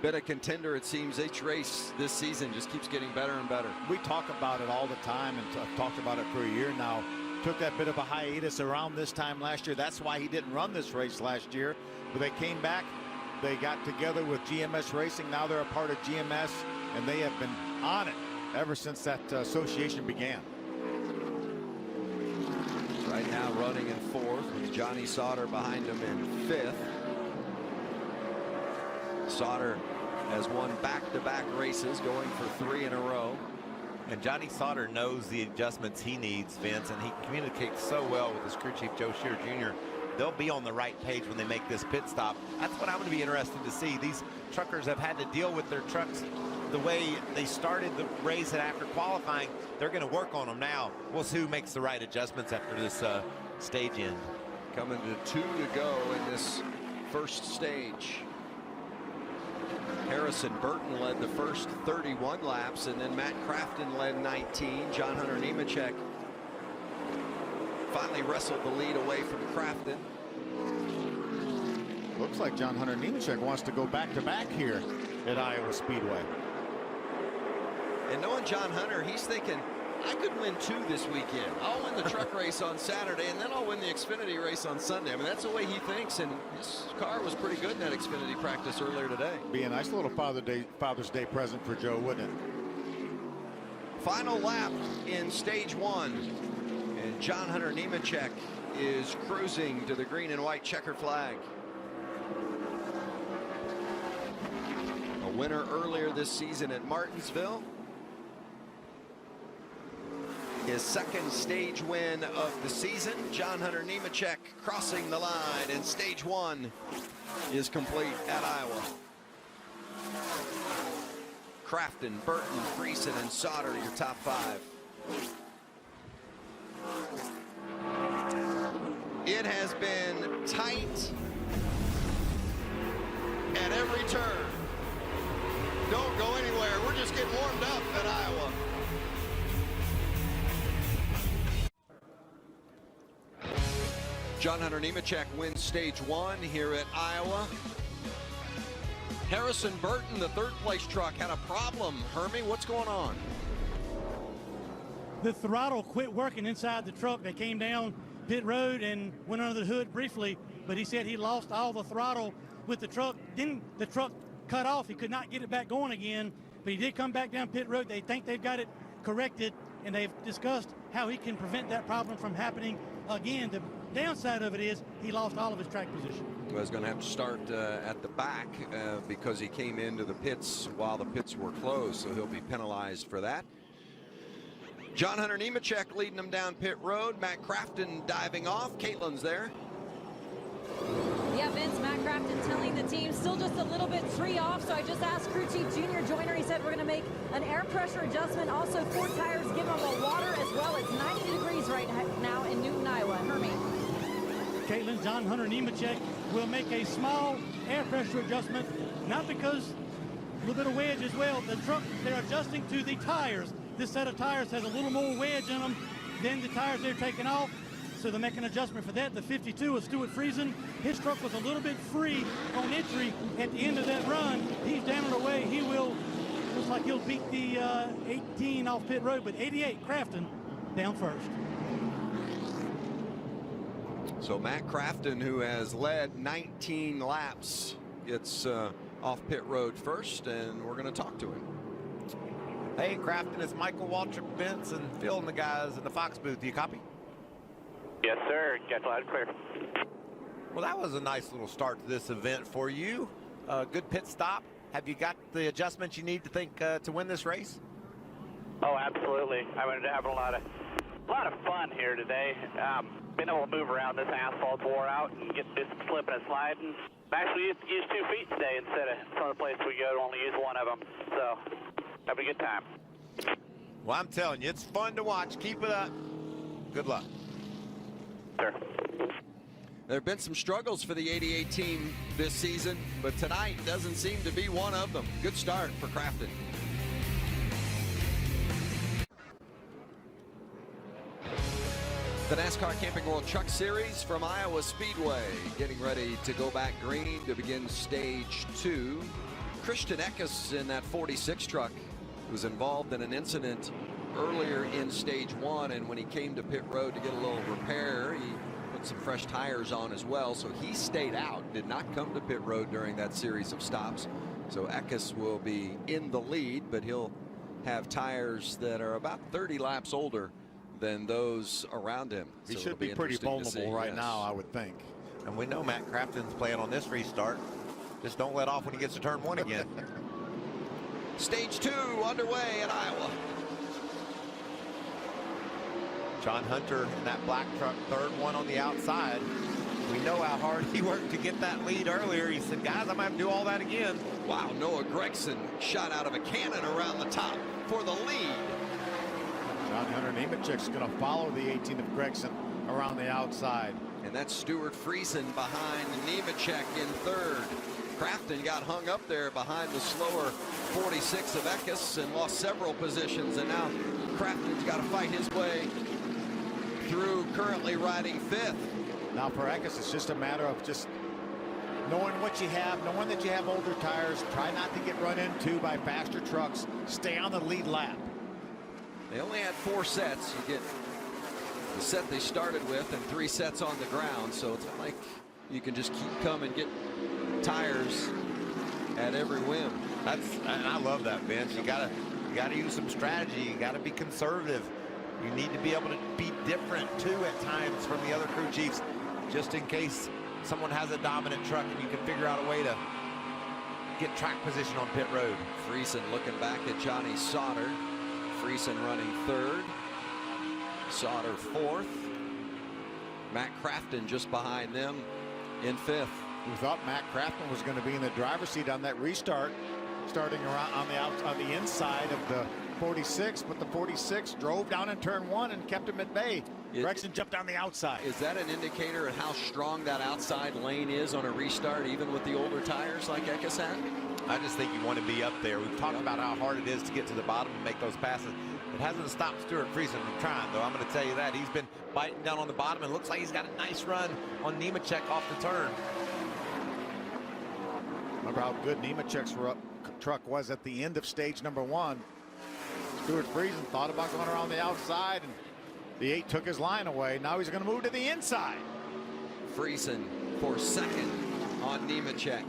[SPEAKER 2] been a contender. It seems each race this season just keeps getting better and better.
[SPEAKER 8] We talk about it all the time, and I've talked about it for a year now. Took that bit of a hiatus around this time last year. That's why he didn't run this race last year. But they came back. They got together with GMS Racing. Now they're a part of GMS, and they have been on it ever since that association began.
[SPEAKER 2] Right now running in fourth with Johnny Sauter behind him in fifth. Sauter has won back-to-back races, going for 3 in a row.
[SPEAKER 10] And Johnny Sauter knows the adjustments he needs, Vince, and he communicates so well with his crew chief, Joe Shear Jr. They'll be on the right page when they make this pit stop. That's what I'm going to be interested to see. These truckers have had to deal with their trucks the way they started the race, and after qualifying, they're going to work on them now. We'll see who makes the right adjustments after this stage end.
[SPEAKER 2] Coming to 2 to go in this first stage. Harrison Burton led the first 31 laps, and then Matt Crafton led 19. John Hunter Nemechek finally wrestled the lead away from Crafton.
[SPEAKER 8] Looks like John Hunter Nemechek wants to go back-to-back here at Iowa Speedway.
[SPEAKER 2] And knowing John Hunter, he's thinking, I could win 2 this weekend. I'll win the truck race on Saturday, and then I'll win the Xfinity race on Sunday. I mean, that's the way he thinks, and his car was pretty good in that Xfinity practice earlier today.
[SPEAKER 8] Be a nice little Father's Day present for Joe, wouldn't it?
[SPEAKER 2] Final lap in stage 1, and John Hunter Nemechek is cruising to the green and white checkered flag. A winner earlier this season at Martinsville. His second stage win of the season. John Hunter Nemechek crossing the line, and stage 1 is complete at Iowa. Crafton, Burton, Friesen, and Sauter, your top 5. It has been tight at every turn. Don't go anywhere. We're just getting warmed up at Iowa. John Hunter Nemechek wins stage 1 here at Iowa. Harrison Burton, the third place truck, had a problem. Hermie, what's going on?
[SPEAKER 12] The throttle quit working inside the truck. They came down pit road and went under the hood briefly, but he said he lost all the throttle with the truck. Then the truck cut off. He could not get it back going again, but he did come back down pit road. They think they've got it corrected, and they've discussed how he can prevent that problem from happening again. The downside of it is he lost all of his track position.
[SPEAKER 2] Well, he's going to have to start at the back because he came into the pits while the pits were closed, so he'll be penalized for that. John Hunter Nemechek leading them down pit road. Matt Crafton diving off. Caitlin's there.
[SPEAKER 13] Yeah, Vince, Matt Crafton telling the team still just a little bit 3 off, so I just asked crew chief Junior Joyner. He said we're going to make an air pressure adjustment. Also, 4 tires, give them a water as well. It's 90 degrees right now in Newton, Iowa. Hermie.
[SPEAKER 12] Caitlin, John Hunter Nemechek will make a small air pressure adjustment, not because a little bit of wedge as well. The truck, they're adjusting to the tires. This set of tires has a little more wedge in them than the tires they're taking off, so they're making an adjustment for that. The 52 of Stuart Friesen, his truck was a little bit free on entry at the end of that run. He's down and away. He will, looks like he'll beat the 18 off pit road, but 88 Crafton down first.
[SPEAKER 2] So Matt Crafton, who has led 19 laps, gets off pit road first, and we're going to talk to him.
[SPEAKER 10] Hey, Crafton, it's Michael Waltrip, Vince, and Phil and the guys in the Fox booth. Do you copy?
[SPEAKER 11] Yes, sir. Got loud and clear.
[SPEAKER 10] Well, that was a nice little start to this event for you. Good pit stop. Have you got the adjustments you need to think to win this race?
[SPEAKER 11] Oh, absolutely. I'm having a lot of fun here today. Been able to move around. This asphalt's wore out and get this slipping and sliding. Actually, use 2 feet today instead of some of the places we go to only use 1 of them. So, have a good time.
[SPEAKER 10] Well, I'm telling you, it's fun to watch. Keep it up. Good luck.
[SPEAKER 11] Sure.
[SPEAKER 2] There have been some struggles for the 88 team this season, but tonight doesn't seem to be one of them. Good start for Crafton. The NASCAR Camping World Truck Series from Iowa Speedway getting ready to go back green to begin stage 2. Christian Eckes in that 46 truck was involved in an incident earlier in stage 1, and when he came to pit road to get a little repair, he put some fresh tires on as well, so he stayed out, did not come to pit road during that series of stops. So Eckes will be in the lead, but he'll have tires that are about 30 laps older than those around him.
[SPEAKER 8] He
[SPEAKER 2] So
[SPEAKER 8] should
[SPEAKER 2] it'll
[SPEAKER 8] be pretty
[SPEAKER 2] interesting to
[SPEAKER 8] vulnerable
[SPEAKER 2] see,
[SPEAKER 8] right
[SPEAKER 2] yes.
[SPEAKER 8] now, I would think.
[SPEAKER 10] And we know Matt Crafton's playing on this restart. Just don't let off when he gets to turn 1 again.
[SPEAKER 2] Stage 2 underway at Iowa.
[SPEAKER 10] John Hunter in that black truck, third one on the outside. We know how hard he worked to get that lead earlier. He said, guys, I'm going to have to do all that again.
[SPEAKER 2] Wow, Noah Gregson shot out of a cannon around the top for the lead.
[SPEAKER 8] John Hunter Nemechek's going to follow the 18 of Gregson around the outside.
[SPEAKER 2] And that's Stuart Friesen behind Nemechek in third. Crafton got hung up there behind the slower 46 of Eckes and lost several positions. And now Crafton's got to fight his way through, currently riding fifth.
[SPEAKER 8] Now for Eckes, it's just a matter of just knowing what you have, knowing that you have older tires. Try not to get run into by faster trucks. Stay on the lead lap.
[SPEAKER 2] They only had 4 sets. You get the set they started with and 3 sets on the ground. So it's not like you can just keep coming, get tires at every whim.
[SPEAKER 10] And I love that, Vince. You gotta use some strategy. You gotta be conservative. You need to be able to be different too at times from the other crew chiefs, just in case someone has a dominant truck and you can figure out a way to get track position on pit road.
[SPEAKER 2] Friesen looking back at Johnny Sauter. Friesen running third. Sauter fourth. Matt Crafton just behind them in fifth.
[SPEAKER 8] We thought Matt Crafton was going to be in the driver's seat on that restart, starting around on the inside of the 46, but the 46 drove down in turn 1 and kept him at bay. Gregson jumped on the outside.
[SPEAKER 2] Is that an indicator of how strong that outside lane is on a restart, even with the older tires like Eckes had?
[SPEAKER 10] I just think you want to be up there. We've talked about how hard it is to get to the bottom and make those passes. It hasn't stopped Stuart Friesen from trying, though. I'm going to tell you that. He's been biting down on the bottom, and looks like he's got a nice run on Nemechek off the turn.
[SPEAKER 8] Remember how good Nemechek's truck was at the end of stage number 1. Stuart Friesen thought about going around the outside, and the 8 took his line away. Now he's going to move to the inside.
[SPEAKER 2] Friesen for second on Nemechek.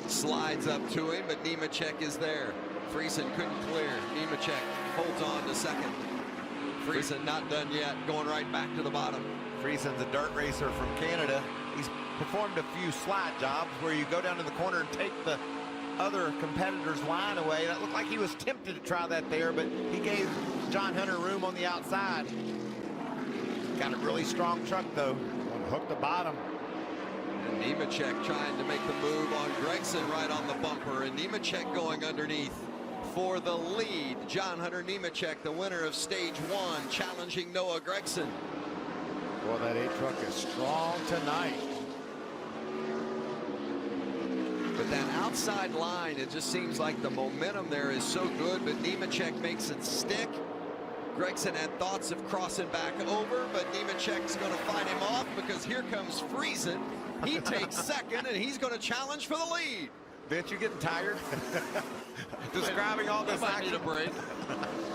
[SPEAKER 2] Slides up to him, but Nemechek is there. Friesen couldn't clear. Nemechek holds on to second. Friesen not done yet, going right back to the bottom.
[SPEAKER 10] Friesen's a dirt racer from Canada. He's performed a few slide jobs where you go down to the corner and take the other competitor's line away. That looked like he was tempted to try that there, but he gave John Hunter room on the outside. Got a really strong truck, though.
[SPEAKER 8] Hooked the bottom.
[SPEAKER 2] And Nemechek trying to make the move on Gregson right on the bumper, and Nemechek going underneath for the lead. John Hunter Nemechek, the winner of stage 1, challenging Noah Gregson.
[SPEAKER 8] Well, that 8 truck is strong tonight.
[SPEAKER 2] But that outside line, it just seems like the momentum there is so good, but Nemechek makes it stick. Gregson had thoughts of crossing back over, but Nemechek's going to fight him off because here comes Friesen. He takes second, and he's going to challenge for the lead.
[SPEAKER 10] Vince, you getting tired? Describing all this
[SPEAKER 2] action. Need a break.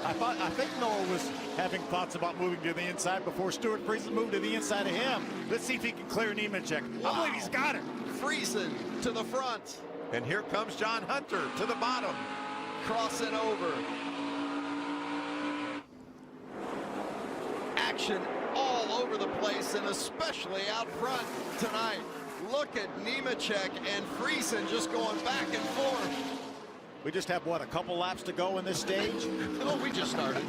[SPEAKER 8] I think Noah was having thoughts about moving to the inside before Stuart Friesen moved to the inside of him. Let's see if he can clear Nemechek.
[SPEAKER 2] Wow.
[SPEAKER 8] I believe he's got it.
[SPEAKER 2] Friesen to the front.
[SPEAKER 10] And here comes John Hunter to the bottom.
[SPEAKER 2] Crossing over. Action all over the place, and especially out front tonight. Look at Nemechek and Friesen just going back and forth.
[SPEAKER 8] We just have, what, a couple laps to go in this stage?
[SPEAKER 2] Oh, we just started.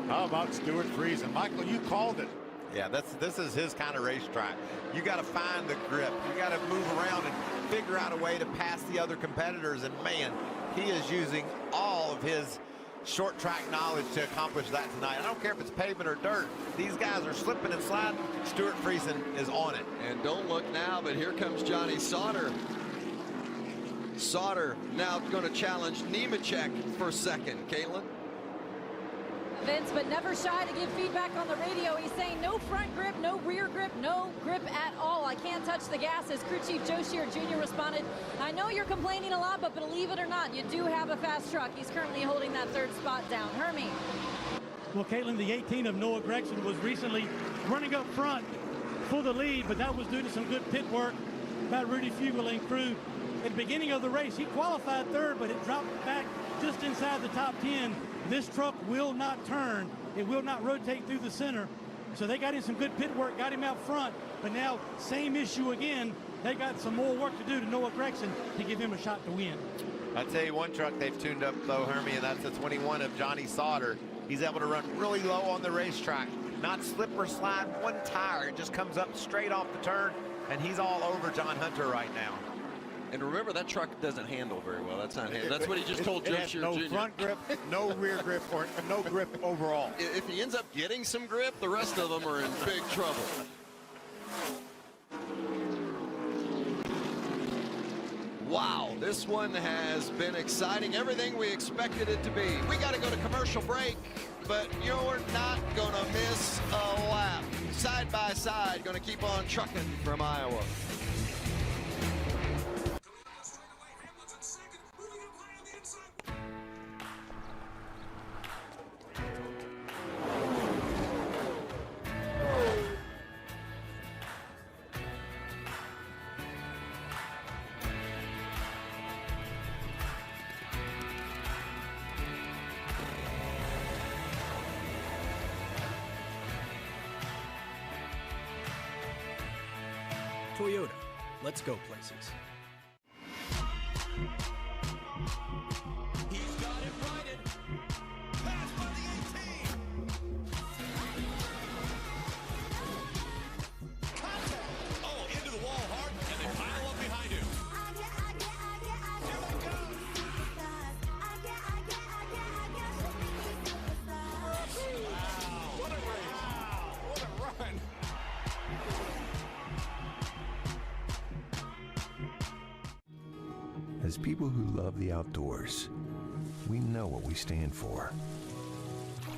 [SPEAKER 8] How about Stuart Friesen? Michael, you called it.
[SPEAKER 10] Yeah, this is his kind of racetrack. You got to find the grip. You got to move around and figure out a way to pass the other competitors. And man, he is using all of his short track knowledge to accomplish that tonight. I don't care if it's pavement or dirt. These guys are slipping and sliding. Stuart Friesen is on it.
[SPEAKER 2] And don't look now, but here comes Johnny Sauter. Sauter now going to challenge Nemechek for second. Caitlin?
[SPEAKER 13] Vince, but never shy to give feedback on the radio. He's saying no front grip, no rear grip, no grip at all. I can't touch the gas, as crew chief Joe Shear Jr. responded. I know you're complaining a lot, but believe it or not, you do have a fast truck. He's currently holding that third spot down. Hermie.
[SPEAKER 12] Well, Caitlin, the 18 of Noah Gregson was recently running up front for the lead, but that was due to some good pit work by Rudy Fugel and crew. At the beginning of the race, he qualified third, but it dropped back just inside the top 10, this truck will not turn. It will not rotate through the center. So they got in some good pit work, got him out front, but now same issue again. They got some more work to do to Noah Gregson to give him a shot to win.
[SPEAKER 10] I'll tell you one truck they've tuned up though, Hermie, and that's the 21 of Johnny Sauter. He's able to run really low on the racetrack, not slip or slide one tire. It just comes up straight off the turn, and he's all over John Hunter right now.
[SPEAKER 2] And remember, that truck doesn't handle very well. That's not handle. That's what he just told Joe Shear
[SPEAKER 8] no
[SPEAKER 2] Jr.
[SPEAKER 8] front grip, no rear grip, or no grip overall.
[SPEAKER 2] If he ends up getting some grip, the rest of them are in big trouble. Wow, this one has been exciting. Everything we expected it to be. We got to go to commercial break, but you're not going to miss a lap. Side by side, going to keep on trucking from Iowa.
[SPEAKER 14] Toyota, let's go places.
[SPEAKER 15] He's got it righted. Pass by the 18. Contact. Oh, into the wall hard, and they pile up behind him. Here they go. Wow, what a race. Wow, what a run.
[SPEAKER 16] As people who love the outdoors, we know what we stand for.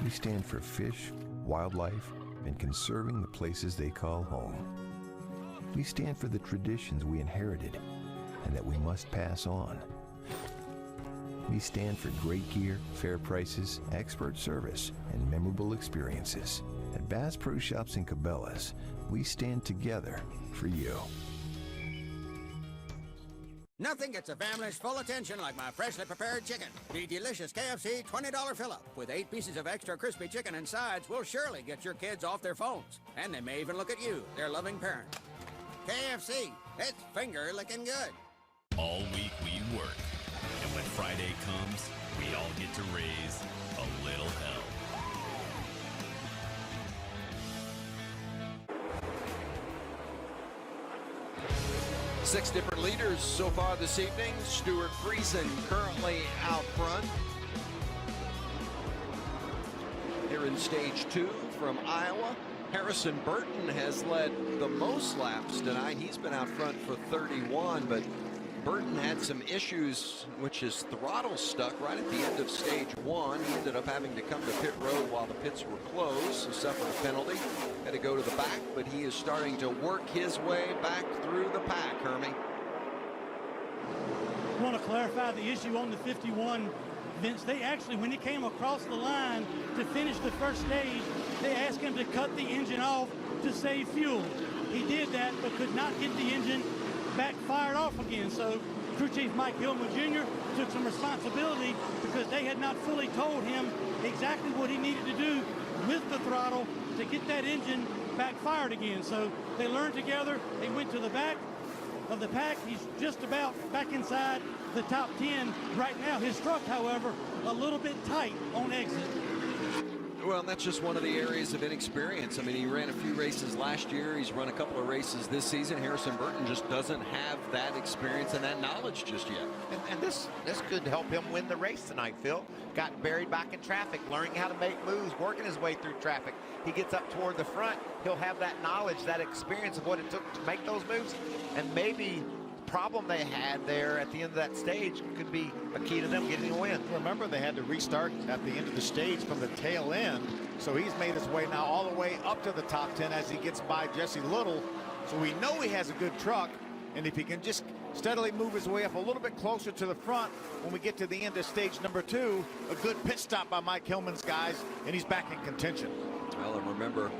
[SPEAKER 16] We stand for fish, wildlife, and conserving the places they call home. We stand for the traditions we inherited and that we must pass on. We stand for great gear, fair prices, expert service, and memorable experiences. At Bass Pro Shops and Cabela's, we stand together for you.
[SPEAKER 17] Nothing gets a family's full attention like my freshly prepared chicken. The delicious KFC $20 fill-up with 8 pieces of extra crispy chicken and sides will surely get your kids off their phones. And they may even look at you, their loving parent. KFC, it's finger-licking good.
[SPEAKER 18] All week we work, and when Friday comes, we all get to raise a little hell.
[SPEAKER 2] Six different leaders so far this evening. Stuart Friesen currently out front. Here in stage 2 from Iowa, Harrison Burton has led the most laps tonight. He's been out front for 31, but Burton had some issues, which his throttle stuck right at the end of stage 1. He ended up having to come to pit road while the pits were closed. He suffered a penalty, had to go to the back, but he is starting to work his way back through the pack, Hermie.
[SPEAKER 12] I want to clarify the issue on the 51, Vince. They actually, when he came across the line to finish the first stage, they asked him to cut the engine off to save fuel. He did that, but could not get the engine back fired off again. So crew chief Mike Hillman Jr. took some responsibility because they had not fully told him exactly what he needed to do with the throttle to get that engine back fired again. So they learned together. They went to the back of the pack. He's just about back inside the top 10 right now. His truck, however, a little bit tight on exit.
[SPEAKER 2] Well, that's just one of the areas of inexperience. I mean, he ran a few races last year. He's run a couple of races this season. Harrison Burton just doesn't have that experience and that knowledge just yet.
[SPEAKER 10] And this could help him win the race tonight, Phil. Got buried back in traffic, learning how to make moves, working his way through traffic. He gets up toward the front. He'll have that knowledge, that experience of what it took to make those moves. And maybe the problem they had there at the end of that stage could be a key to them getting a win.
[SPEAKER 8] Remember, they had to restart at the end of the stage from the tail end. So he's made his way now all the way up to the top 10 as he gets by Jesse Little. So we know he has a good truck. And if he can just steadily move his way up a little bit closer to the front when we get to the end of stage number 2, a good pit stop by Mike Hillman's guys, and he's back in contention.
[SPEAKER 2] Well, and remember,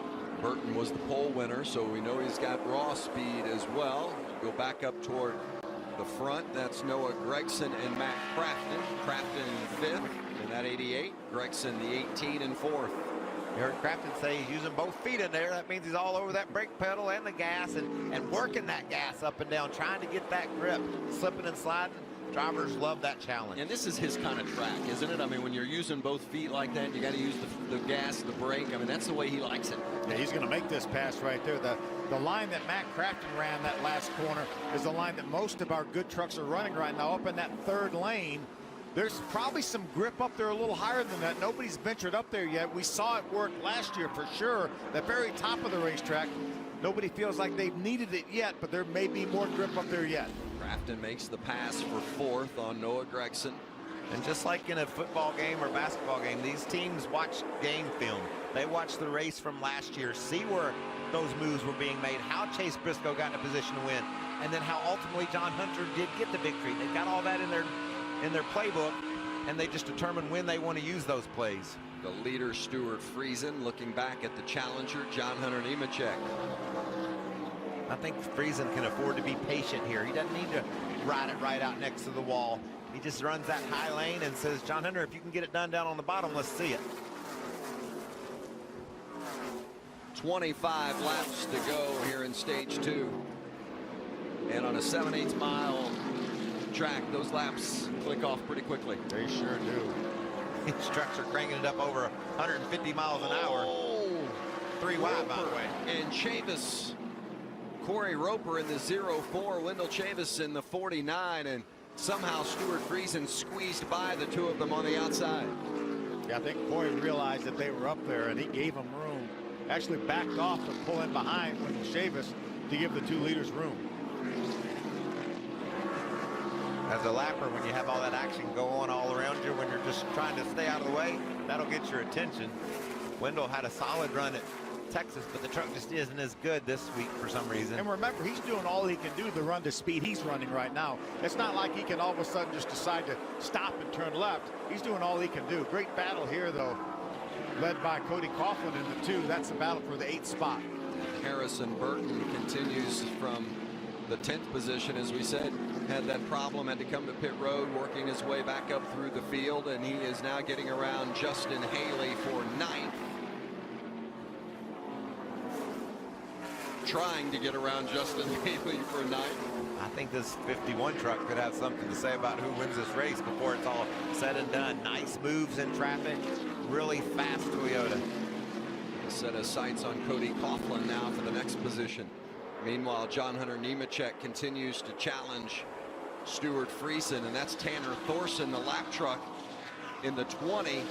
[SPEAKER 2] Burton was the pole winner, so we know he's got raw speed as well. Go back up toward the front. That's Noah Gregson and Matt Crafton. Crafton 5th in that 88. Gregson the 18 and 4th.
[SPEAKER 10] You heard Crafton say he's using both feet in there. That means he's all over that brake pedal and the gas and working that gas up and down, trying to get that grip, slipping and sliding. Drivers love that challenge.
[SPEAKER 2] And this is his kind of track, isn't it? I mean, when you're using both feet like that, you got to use the gas, the brake. I mean, that's the way he likes it.
[SPEAKER 8] Yeah, he's going to make this pass right there. The line that Matt Crafton ran that last corner is the line that most of our good trucks are running right now up in that third lane. There's probably some grip up there a little higher than that. Nobody's ventured up there yet. We saw it work last year for sure. The very top of the racetrack. Nobody feels like they've needed it yet, but there may be more grip up there yet.
[SPEAKER 2] Crafton makes the pass for 4th on Noah Gregson.
[SPEAKER 10] And just like in a football game or basketball game, these teams watch game film. They watch the race from last year, see where those moves were being made, how Chase Briscoe got in a position to win, and then how ultimately John Hunter did get the victory. They got all that in their playbook, and they just determine when they want to use those plays.
[SPEAKER 2] The leader, Stuart Friesen, looking back at the challenger, John Hunter Nemechek.
[SPEAKER 10] I think Friesen can afford to be patient here. He doesn't need to ride it right out next to the wall. He just runs that high lane and says, John Hunter, if you can get it done down on the bottom, let's see it.
[SPEAKER 2] 25 laps to go here in stage 2. And on a 7/8 mile track, those laps click off pretty quickly.
[SPEAKER 8] They sure do.
[SPEAKER 10] These trucks are cranking it up over 150 miles an hour. 3 wide, by the way.
[SPEAKER 2] And Chavis, Corey Roper in the 04, Wendell Chavis in the 49, and somehow Stuart Friesen squeezed by the two of them on the outside.
[SPEAKER 8] Yeah, I think Corey realized that they were up there, and he gave them room. Actually backed off to pull in behind Wendell Chavis to give the two leaders room.
[SPEAKER 10] As a lapper, when you have all that action go on all around you, when you're just trying to stay out of the way, that'll get your attention. Wendell had a solid run at Texas, but the truck just isn't as good this week for some reason.
[SPEAKER 8] And remember, he's doing all he can do to run the speed he's running right now. It's not like he can all of a sudden just decide to stop and turn left. He's doing all he can do. Great battle here, though, led by Cody Coughlin in the 2. That's the battle for the 8th spot.
[SPEAKER 2] Harrison Burton continues from the 10th position, as we said. Had that problem, had to come to pit road, working his way back up through the field, and he is now getting around Justin Haley for 9th. Trying to get around Justin Haley for 9th.
[SPEAKER 10] I think this 51 truck could have something to say about who wins this race before it's all said and done. Nice moves in traffic, really fast Toyota.
[SPEAKER 2] A set of sights on Cody Coughlin now for the next position. Meanwhile, John Hunter Nemechek continues to challenge Stuart Friesen, and that's Tanner Thorson, the lap truck in the 20.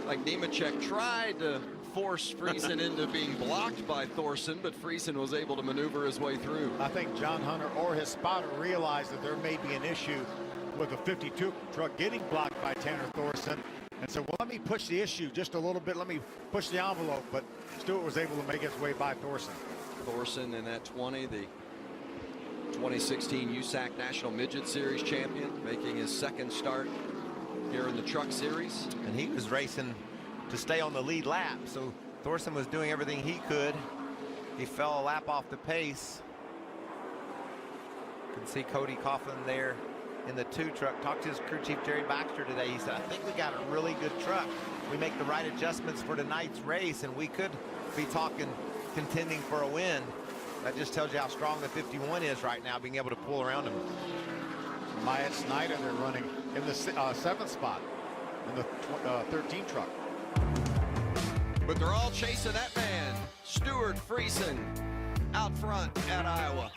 [SPEAKER 2] Like Nemechek tried to force Friesen into being blocked by Thorson, but Friesen was able to maneuver his way through.
[SPEAKER 8] I think John Hunter or his spotter realized that there may be an issue with the 52 truck getting blocked by Tanner Thorson, and said, well, let me push the issue just a little bit. Let me push the envelope. But Stuart was able to make his way by Thorson.
[SPEAKER 2] Thorson in that 20, the 2016 USAC National Midget Series champion, making his 2nd start here in the Truck Series.
[SPEAKER 10] And he was racing to stay on the lead lap, so Thorson was doing everything he could. He fell a lap off the pace. You can see Cody Coughlin there in the 2 truck. Talked to his crew chief Jerry Baxter today. He said, I think we got a really good truck. We make the right adjustments for tonight's race, and we could be talking contending for a win. That just tells you how strong the 51 is right now, being able to pull around him.
[SPEAKER 8] Myatt Snyder, they're running in the 7th spot in the 13 truck.
[SPEAKER 2] But they're all chasing that man, Stuart Friesen, out front at Iowa.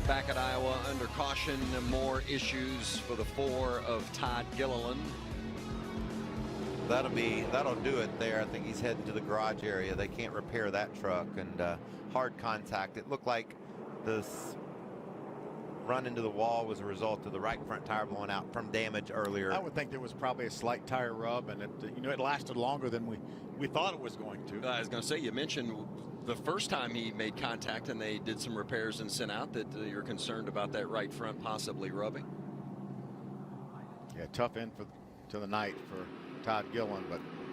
[SPEAKER 2] Back at Iowa under caution, more issues for the 4 of Todd Gilliland.
[SPEAKER 10] That'll do it there. I think he's heading to the garage area. They can't repair that truck, and hard contact. It looked like this run into the wall was a result of the right front tire blowing out from damage earlier.
[SPEAKER 8] I would think there was probably a slight tire rub, and it lasted longer than we thought it was going to.
[SPEAKER 2] I was going to say, you mentioned the first time he made contact and they did some repairs and sent out that you're concerned about that right front possibly rubbing.
[SPEAKER 8] Yeah, tough end to the night for Todd Gilliland,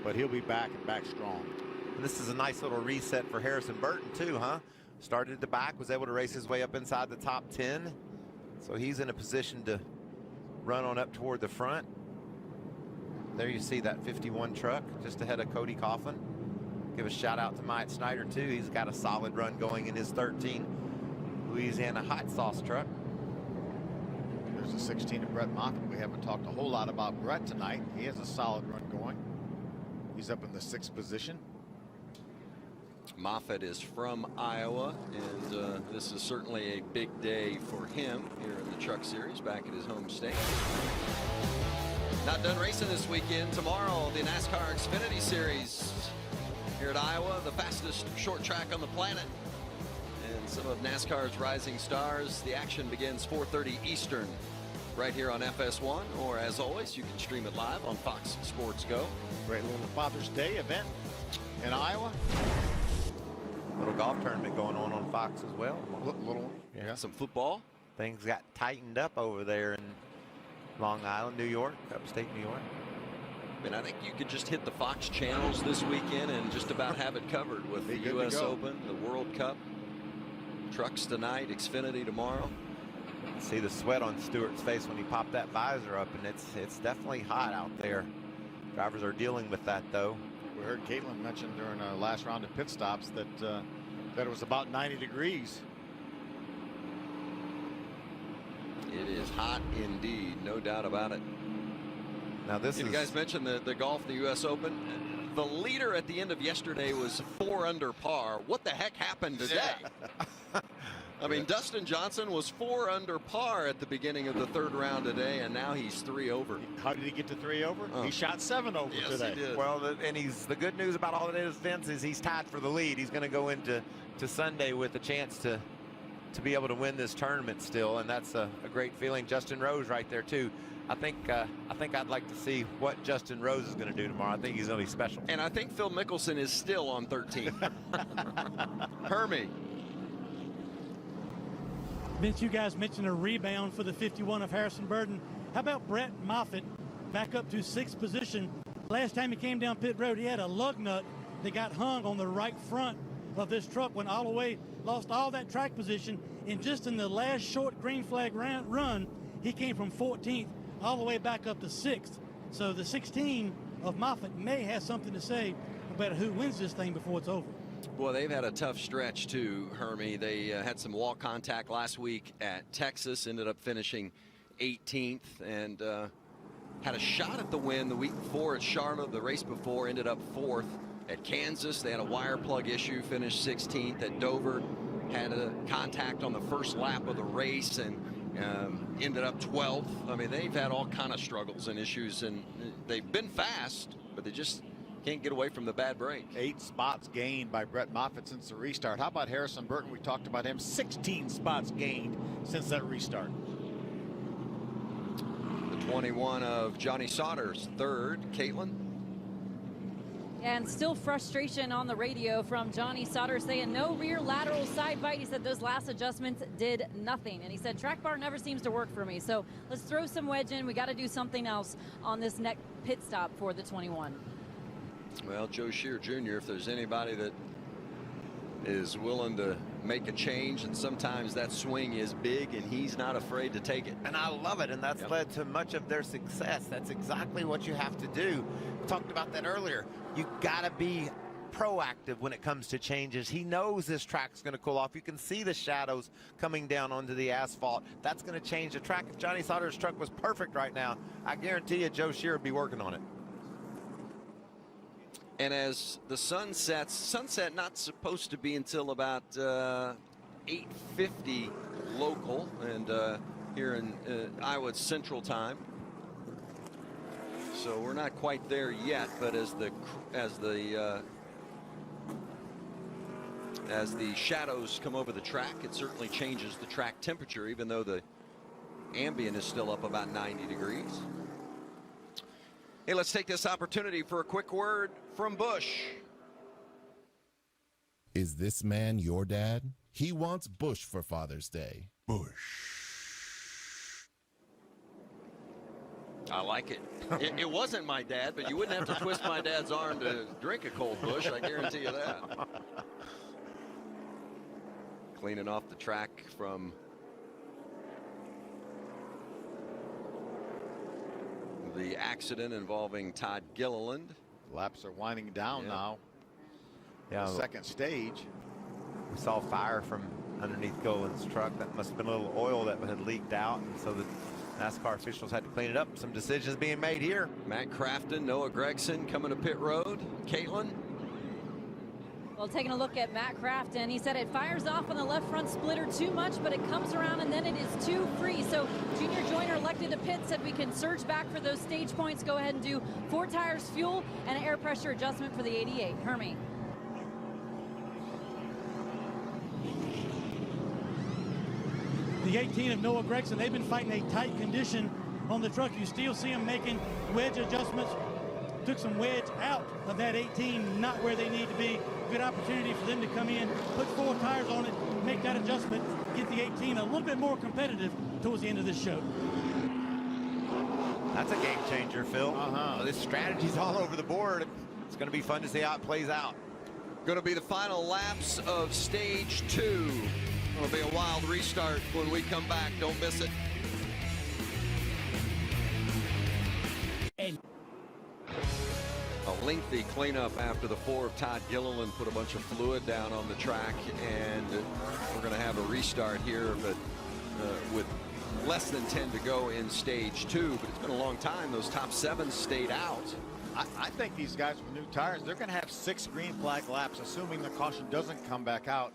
[SPEAKER 8] but he'll be back and back strong.
[SPEAKER 10] And this is a nice little reset for Harrison Burton too, huh? Started at the back, was able to race his way up inside the top 10. So he's in a position to run on up toward the front. There you see that 51 truck just ahead of Cody Coughlin. Give a shout out to Mike Snyder too. He's got a solid run going in his 13 Louisiana hot sauce truck.
[SPEAKER 8] There's a 16 of Brett Moffitt. We haven't talked a whole lot about Brett tonight. He has a solid run going. He's up in the 6th position.
[SPEAKER 2] Moffitt is from Iowa, and this is certainly a big day for him here in the Truck Series back at his home state. Not done racing this weekend. Tomorrow, the NASCAR Xfinity Series here at Iowa, the fastest short track on the planet. And some of NASCAR's rising stars. The action begins 4:30 Eastern right here on FS1, or as always, you can stream it live on Fox Sports Go.
[SPEAKER 8] Great little Father's Day event in Iowa.
[SPEAKER 10] Little golf tournament going on Fox as well.
[SPEAKER 8] Little,
[SPEAKER 2] yeah. Some football.
[SPEAKER 10] Things got tightened up over there in Long Island, New York, upstate New York.
[SPEAKER 2] And I think you could just hit the Fox channels this weekend and just about have it covered with the U.S. Open, the World Cup, trucks tonight, Xfinity tomorrow.
[SPEAKER 10] See the sweat on Stewart's face when he popped that visor up, and it's definitely hot out there. Drivers are dealing with that, though.
[SPEAKER 8] We heard Caitlin mention during our last round of pit stops that it was about 90 degrees.
[SPEAKER 2] It is hot indeed, no doubt about it.
[SPEAKER 10] Now this
[SPEAKER 2] you guys mentioned the golf, the U.S. Open. The leader at the end of yesterday was 4 under par. What the heck happened today? Yeah. I mean, Dustin Johnson was 4 under par at the beginning of the 3rd round today, and now he's 3 over.
[SPEAKER 8] How did he get to 3 over? He shot 7 over today.
[SPEAKER 2] He did.
[SPEAKER 10] Well, and the good news about all of it is, Vince, is he's tied for the lead. He's going to go into Sunday with a chance to be able to win this tournament still, and that's a great feeling. Justin Rose right there too. I think I'd like to see what Justin Rose is going to do tomorrow. I think he's going to be special.
[SPEAKER 2] And I think Phil Mickelson is still on 13. Hermie.
[SPEAKER 12] Vince, you guys mentioned a rebound for the 51 of Harrison Burton. How about Brett Moffitt back up to 6th position? Last time he came down pit road, he had a lug nut that got hung on the right front of this truck, went all the way, lost all that track position, and just in the last short green flag run, he came from 14th all the way back up to 6th. So the 16 of Moffitt may have something to say about who wins this thing before it's over.
[SPEAKER 2] Boy, they've had a tough stretch too, Hermie. They had some wall contact last week at Texas, ended up finishing 18th, and had a shot at the win the week before at Charlotte. The race before ended up 4th. At Kansas, they had a wire plug issue, finished 16th. At Dover, had a contact on the first lap of the race and ended up 12th. I mean, they've had all kind of struggles and issues, and they've been fast, but they just can't get away from the bad break.
[SPEAKER 8] 8 spots gained by Brett Moffitt since the restart. How about Harrison Burton? We talked about him. 16 spots gained since that restart.
[SPEAKER 2] The 21 of Johnny Sauter's 3rd. Caitlin?
[SPEAKER 13] And still frustration on the radio from Johnny Sauter saying no rear lateral side bite. He said those last adjustments did nothing. And he said track bar never seems to work for me. So let's throw some wedge in. We got to do something else on this next pit stop for the 21.
[SPEAKER 2] Well, Joe Shear Jr., if there's anybody that is willing to make a change, and sometimes that swing is big and he's not afraid to take it.
[SPEAKER 10] And I love it, and that's led to much of their success. That's exactly what you have to do. We talked about that earlier. You gotta be proactive when it comes to changes. He knows this track's going to cool off. You can see the shadows coming down onto the asphalt. That's going to change the track. If Johnny Sauter's truck was perfect right now, I guarantee you Joe Shear would be working on it.
[SPEAKER 2] And as the sun sets, sunset not supposed to be until about 8:50 local, and here in Iowa Central Time. So we're not quite there yet, but as the shadows come over the track, it certainly changes the track temperature, even though the ambient is still up about 90 degrees. Hey, let's take this opportunity for a quick word from Busch.
[SPEAKER 19] Is this man your dad? He wants Busch for Father's Day. Busch.
[SPEAKER 2] I like it. It wasn't my dad, but you wouldn't have to twist my dad's arm to drink a cold Busch, I guarantee you that. Cleaning off the track from the accident involving Todd Gilliland.
[SPEAKER 8] Laps are winding down now.
[SPEAKER 1] Yeah,
[SPEAKER 8] second stage.
[SPEAKER 1] We saw fire from underneath Gilliland's truck. That must have been a little oil that had leaked out, and so the NASCAR officials had to clean it up. Some decisions being made here.
[SPEAKER 2] Matt Crafton, Noah Gragson coming to pit road. Caitlin.
[SPEAKER 13] Well, taking a look at Matt Crafton, he said it fires off on the left front splitter too much, but it comes around and then it is too free. So Junior Joyner elected to pit, said we can surge back for those stage points, go ahead and do 4 tires, fuel, and an air pressure adjustment for the 88. Hermie.
[SPEAKER 12] The 18 of Noah Gragson, they've been fighting a tight condition on the truck. You still see them making wedge adjustments. Took some wedge out of that 18, not where they need to be. Good opportunity for them to come in, put 4 tires on it, make that adjustment, get the 18 a little bit more competitive towards the end of this show.
[SPEAKER 1] That's a game changer, Phil. This strategy's all over the board. It's going to be fun to see how it plays out.
[SPEAKER 2] Going to be the final laps of stage 2. It'll be a wild restart when we come back. Don't miss it. A lengthy cleanup after the 4 of Todd Gilliland put a bunch of fluid down on the track, and we're going to have a restart here, but with less than 10 to go in stage 2. But it's been a long time. Those top 7 stayed out.
[SPEAKER 8] I think these guys with new tires, they're going to have 6 green flag laps, assuming the caution doesn't come back out.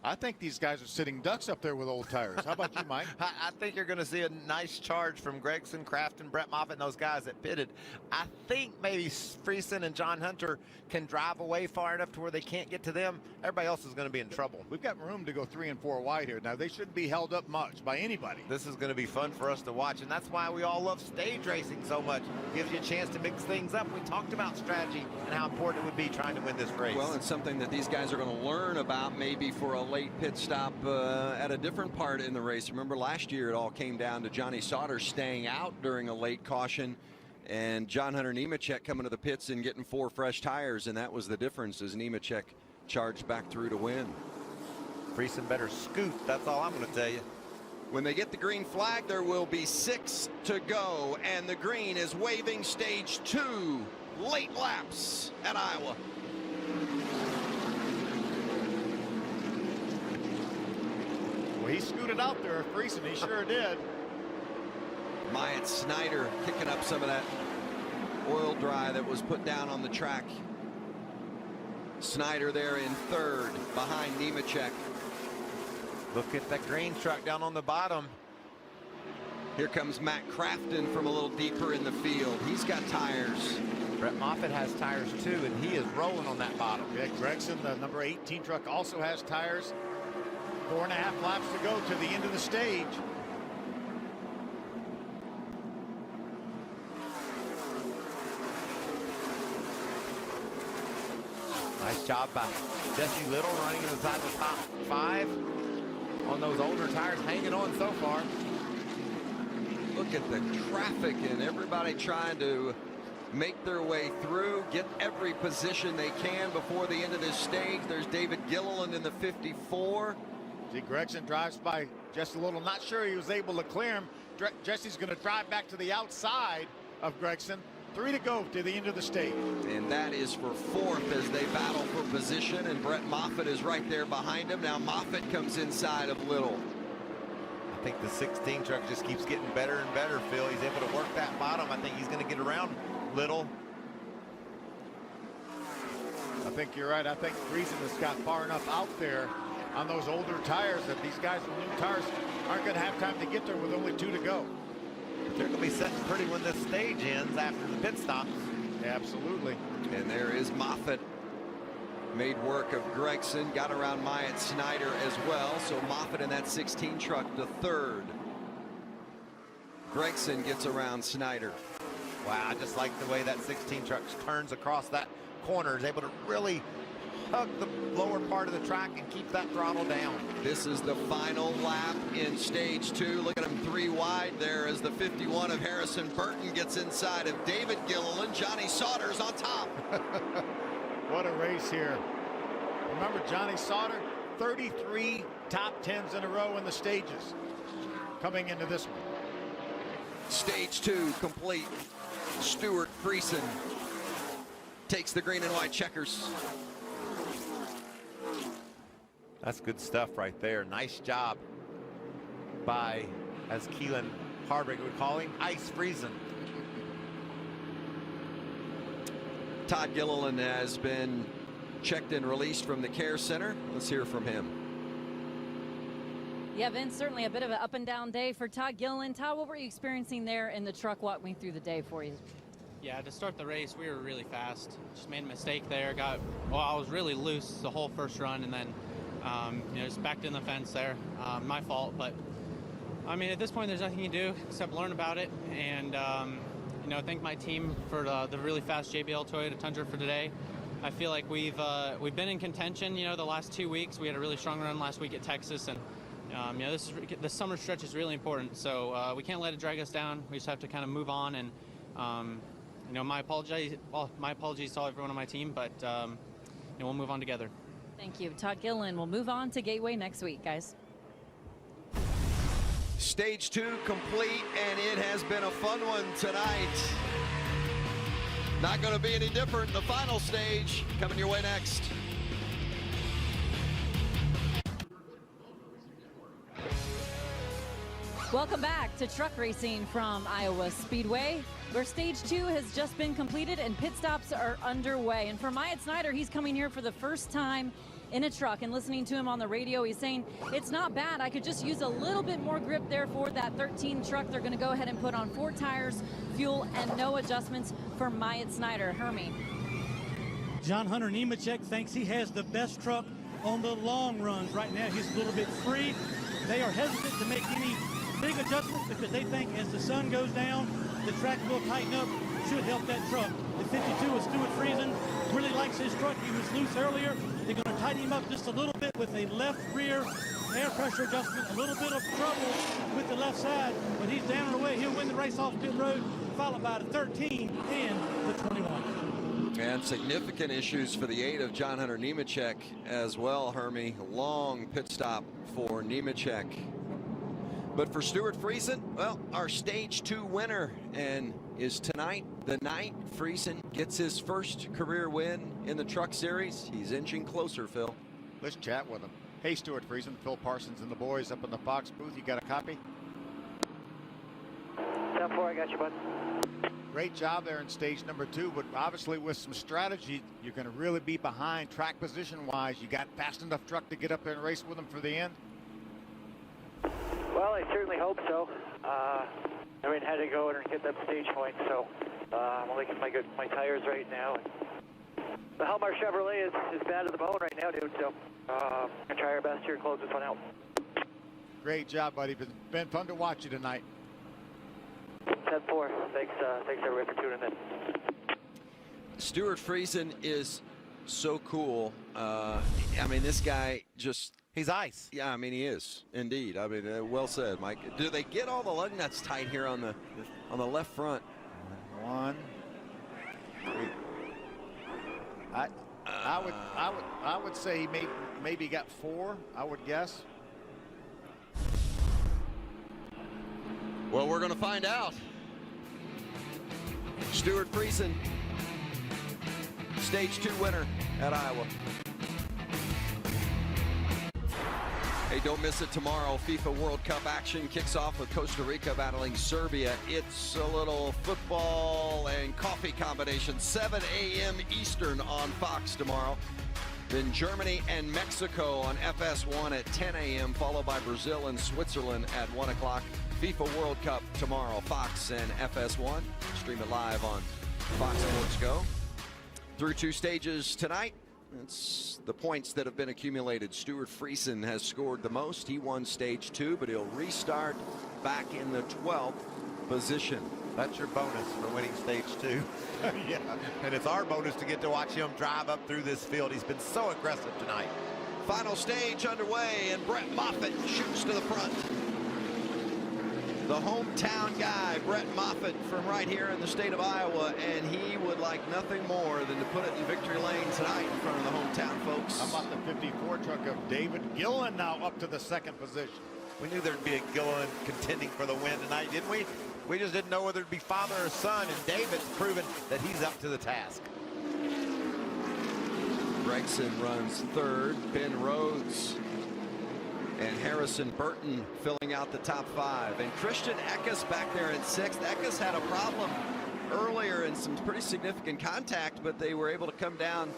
[SPEAKER 8] I think these guys are sitting ducks up there with old tires. How about you, Mike?
[SPEAKER 10] I think you're going to see a nice charge from Gregson, Crafton, Brett Moffitt, and those guys that pitted. I think maybe Friesen and John Hunter can drive away far enough to where they can't get to them. Everybody else is going to be in trouble.
[SPEAKER 8] We've got room to go 3 and 4 wide here. Now, they shouldn't be held up much by anybody.
[SPEAKER 10] This is going to be fun for us to watch, and that's why we all love stage racing so much. Gives you a chance to mix things up. We talked about strategy and how important it would be trying to win this race.
[SPEAKER 2] Well, it's something that these guys are going to learn about maybe for a late pit stop at a different part in the race. Remember last year it all came down to Johnny Sauter staying out during a late caution and John Hunter Nemechek coming to the pits and getting 4 fresh tires, and that was the difference as Nemechek charged back through to win.
[SPEAKER 10] Friesen better scoot, that's all I'm going to tell you.
[SPEAKER 2] When they get the green flag, there will be 6 to go, and the green is waving stage 2 late laps at Iowa.
[SPEAKER 8] Well, he scooted out there, Friesen. He sure did.
[SPEAKER 2] Myatt Snyder picking up some of that oil dry that was put down on the track. Snyder there in 3rd behind Nemechek.
[SPEAKER 10] Look at that green truck down on the bottom.
[SPEAKER 2] Here comes Matt Crafton from a little deeper in the field. He's got tires.
[SPEAKER 10] Brett Moffitt has tires too, and he is rolling on that bottom.
[SPEAKER 8] Yeah, Gregson, the number 18 truck, also has tires. 4.5 laps to go to the end of the stage.
[SPEAKER 10] Nice job by Jesse Little running inside the top 5 on those older tires, hanging on so far.
[SPEAKER 2] Look at the traffic and everybody trying to make their way through, get every position they can before the end of this stage. There's David Gilliland in the 54.
[SPEAKER 8] See, Gregson drives by just a little. Not sure he was able to clear him. Jesse's going to drive back to the outside of Gregson. 3 to go to the end of the stage.
[SPEAKER 2] And that is for 4th as they battle for position, and Brett Moffitt is right there behind him. Now Moffitt comes inside of Little.
[SPEAKER 10] I think the 16 truck just keeps getting better and better, Phil. He's able to work that bottom. I think he's going to get around Little.
[SPEAKER 8] I think you're right. I think Friesen has got far enough out there on those older tires that these guys with new tires aren't going to have time to get there with only 2 to go.
[SPEAKER 10] They're going to be sitting pretty when this stage ends after the pit stops.
[SPEAKER 8] Absolutely.
[SPEAKER 2] And there is Moffitt. Made work of Gregson, got around Myatt Snyder as well. So Moffitt in that 16 truck to 3rd. Gregson gets around Snyder.
[SPEAKER 10] Wow, I just like the way that 16 truck turns across that corner. Is able to really hug the lower part of the track and keep that throttle down.
[SPEAKER 2] This is the final lap in stage 2. Look at him 3 wide there as the 51 of Harrison Burton gets inside of David Gilliland. Johnny Sauter's on top.
[SPEAKER 8] What a race here. Remember Johnny Sauter, 33 top 10s in a row in the stages coming into this one.
[SPEAKER 2] Stage 2 complete. Stuart Friesen takes the green and white checkers.
[SPEAKER 10] That's good stuff right there. Nice job by, as Keelan Harvick would call him, Ice Friesen.
[SPEAKER 2] Todd Gilliland has been checked and released from the care center. Let's hear from him.
[SPEAKER 13] Yeah, Vince, certainly a bit of an up and down day for Todd Gilliland. Todd, what were you experiencing there in the truck? Walk me through the day for you.
[SPEAKER 20] Yeah, to start the race, we were really fast. Just made a mistake there. I was really loose the whole first run, and then, just backed in the fence there. My fault, but I mean, at this point, there's nothing you can do except learn about it. And, thank my team for the really fast JBL Toyota Tundra for today. I feel like we've been in contention, the last 2 weeks. We had a really strong run last week at Texas, and the summer stretch is really important, so we can't let it drag us down. We just have to kind of move on, and my apologies to everyone on my team, but we'll move on together.
[SPEAKER 13] Thank you, Todd Gilliland. We'll move on to Gateway next week, guys.
[SPEAKER 2] Stage 2 complete, and it has been a fun one tonight. Not going to be any different in the final stage. Coming your way next.
[SPEAKER 13] Welcome back to truck racing from Iowa Speedway, where stage 2 has just been completed and pit stops are underway. And for Myatt Snider, he's coming here for the first time in a truck, and listening to him on the radio, he's saying, it's not bad. I could just use a little bit more grip there for that 13 truck. They're going to go ahead and put on 4 tires, fuel, and no adjustments for Myatt Snider. Hermie.
[SPEAKER 12] John Hunter Nemechek thinks he has the best truck on the long runs. Right now, he's a little bit free. They are hesitant to make any big adjustments because they think as the sun goes down, the track will tighten up, should help that truck. The 52 is Stuart Friesen, really likes his truck. He was loose earlier. They're going to tighten him up just a little bit with a left rear air pressure adjustment. A little bit of trouble with the left side, but he's down and away. He'll win the race off pit road, followed by the 13 and the 21.
[SPEAKER 2] And significant issues for the 8 of John Hunter Nemechek as well, Hermie. Long pit stop for Nemechek. But for Stuart Friesen, well, our stage 2 winner, and is tonight the night Friesen gets his first career win in the Truck Series. He's inching closer, Phil.
[SPEAKER 8] Let's chat with him. Hey, Stuart Friesen, Phil Parsons and the boys up in the Fox booth. You got a copy?
[SPEAKER 11] 10-4, I got you, bud.
[SPEAKER 8] Great job there in stage number 2, but obviously with some strategy, you're going to really be behind track position-wise. You got fast enough truck to get up there and race with them for the end?
[SPEAKER 11] Well, I certainly hope so. Had to go and get that stage point, so I'm only getting my tires right now. And the Helmar Chevrolet is bad to the bone right now, dude, so I'm going to try our best here to close this one out.
[SPEAKER 8] Great job, buddy. Been fun to watch you tonight.
[SPEAKER 11] 10-4. Thanks everybody for tuning in.
[SPEAKER 2] Stuart Friesen is so cool. This guy just...
[SPEAKER 10] He's ice.
[SPEAKER 2] Yeah, he is indeed. Well said, Mike. Do they get all the lug nuts tight here on the left front?
[SPEAKER 8] 1, 3. I would say he maybe got 4. I would guess.
[SPEAKER 2] Well, we're going to find out. Stuart Friesen, stage 2 winner at Iowa. Hey, don't miss it tomorrow. FIFA World Cup action kicks off with Costa Rica battling Serbia. It's a little football and coffee combination. 7 a.m. Eastern on Fox tomorrow. Then Germany and Mexico on FS1 at 10 a.m., followed by Brazil and Switzerland at 1 o'clock. FIFA World Cup tomorrow, Fox and FS1. Stream it live on Fox Sports Go. Through 2 stages tonight. It's the points that have been accumulated. Stuart Friesen has scored the most. He won stage 2, but he'll restart back in the 12th position.
[SPEAKER 10] That's your bonus for winning stage 2.
[SPEAKER 8] Yeah.
[SPEAKER 10] And it's our bonus to get to watch him drive up through this field. He's been so aggressive tonight.
[SPEAKER 2] Final stage underway, and Brett Moffitt shoots to the front. The hometown guy, Brett Moffitt, from right here in the state of Iowa, and he would like nothing more than to put it in victory lane tonight in front of the hometown folks.
[SPEAKER 8] How about the 54 truck of David Gillen now up to the second position?
[SPEAKER 10] We knew there'd be a Gillen contending for the win tonight, didn't we? We just didn't know whether it'd be father or son, and David's proven that he's up to the task.
[SPEAKER 2] Gregson runs third. Ben Rhodes and Harrison Burton filling out the top 5. And Christian Eckes back there in sixth. Eckes had a problem earlier in some pretty significant contact, but they were able to come down,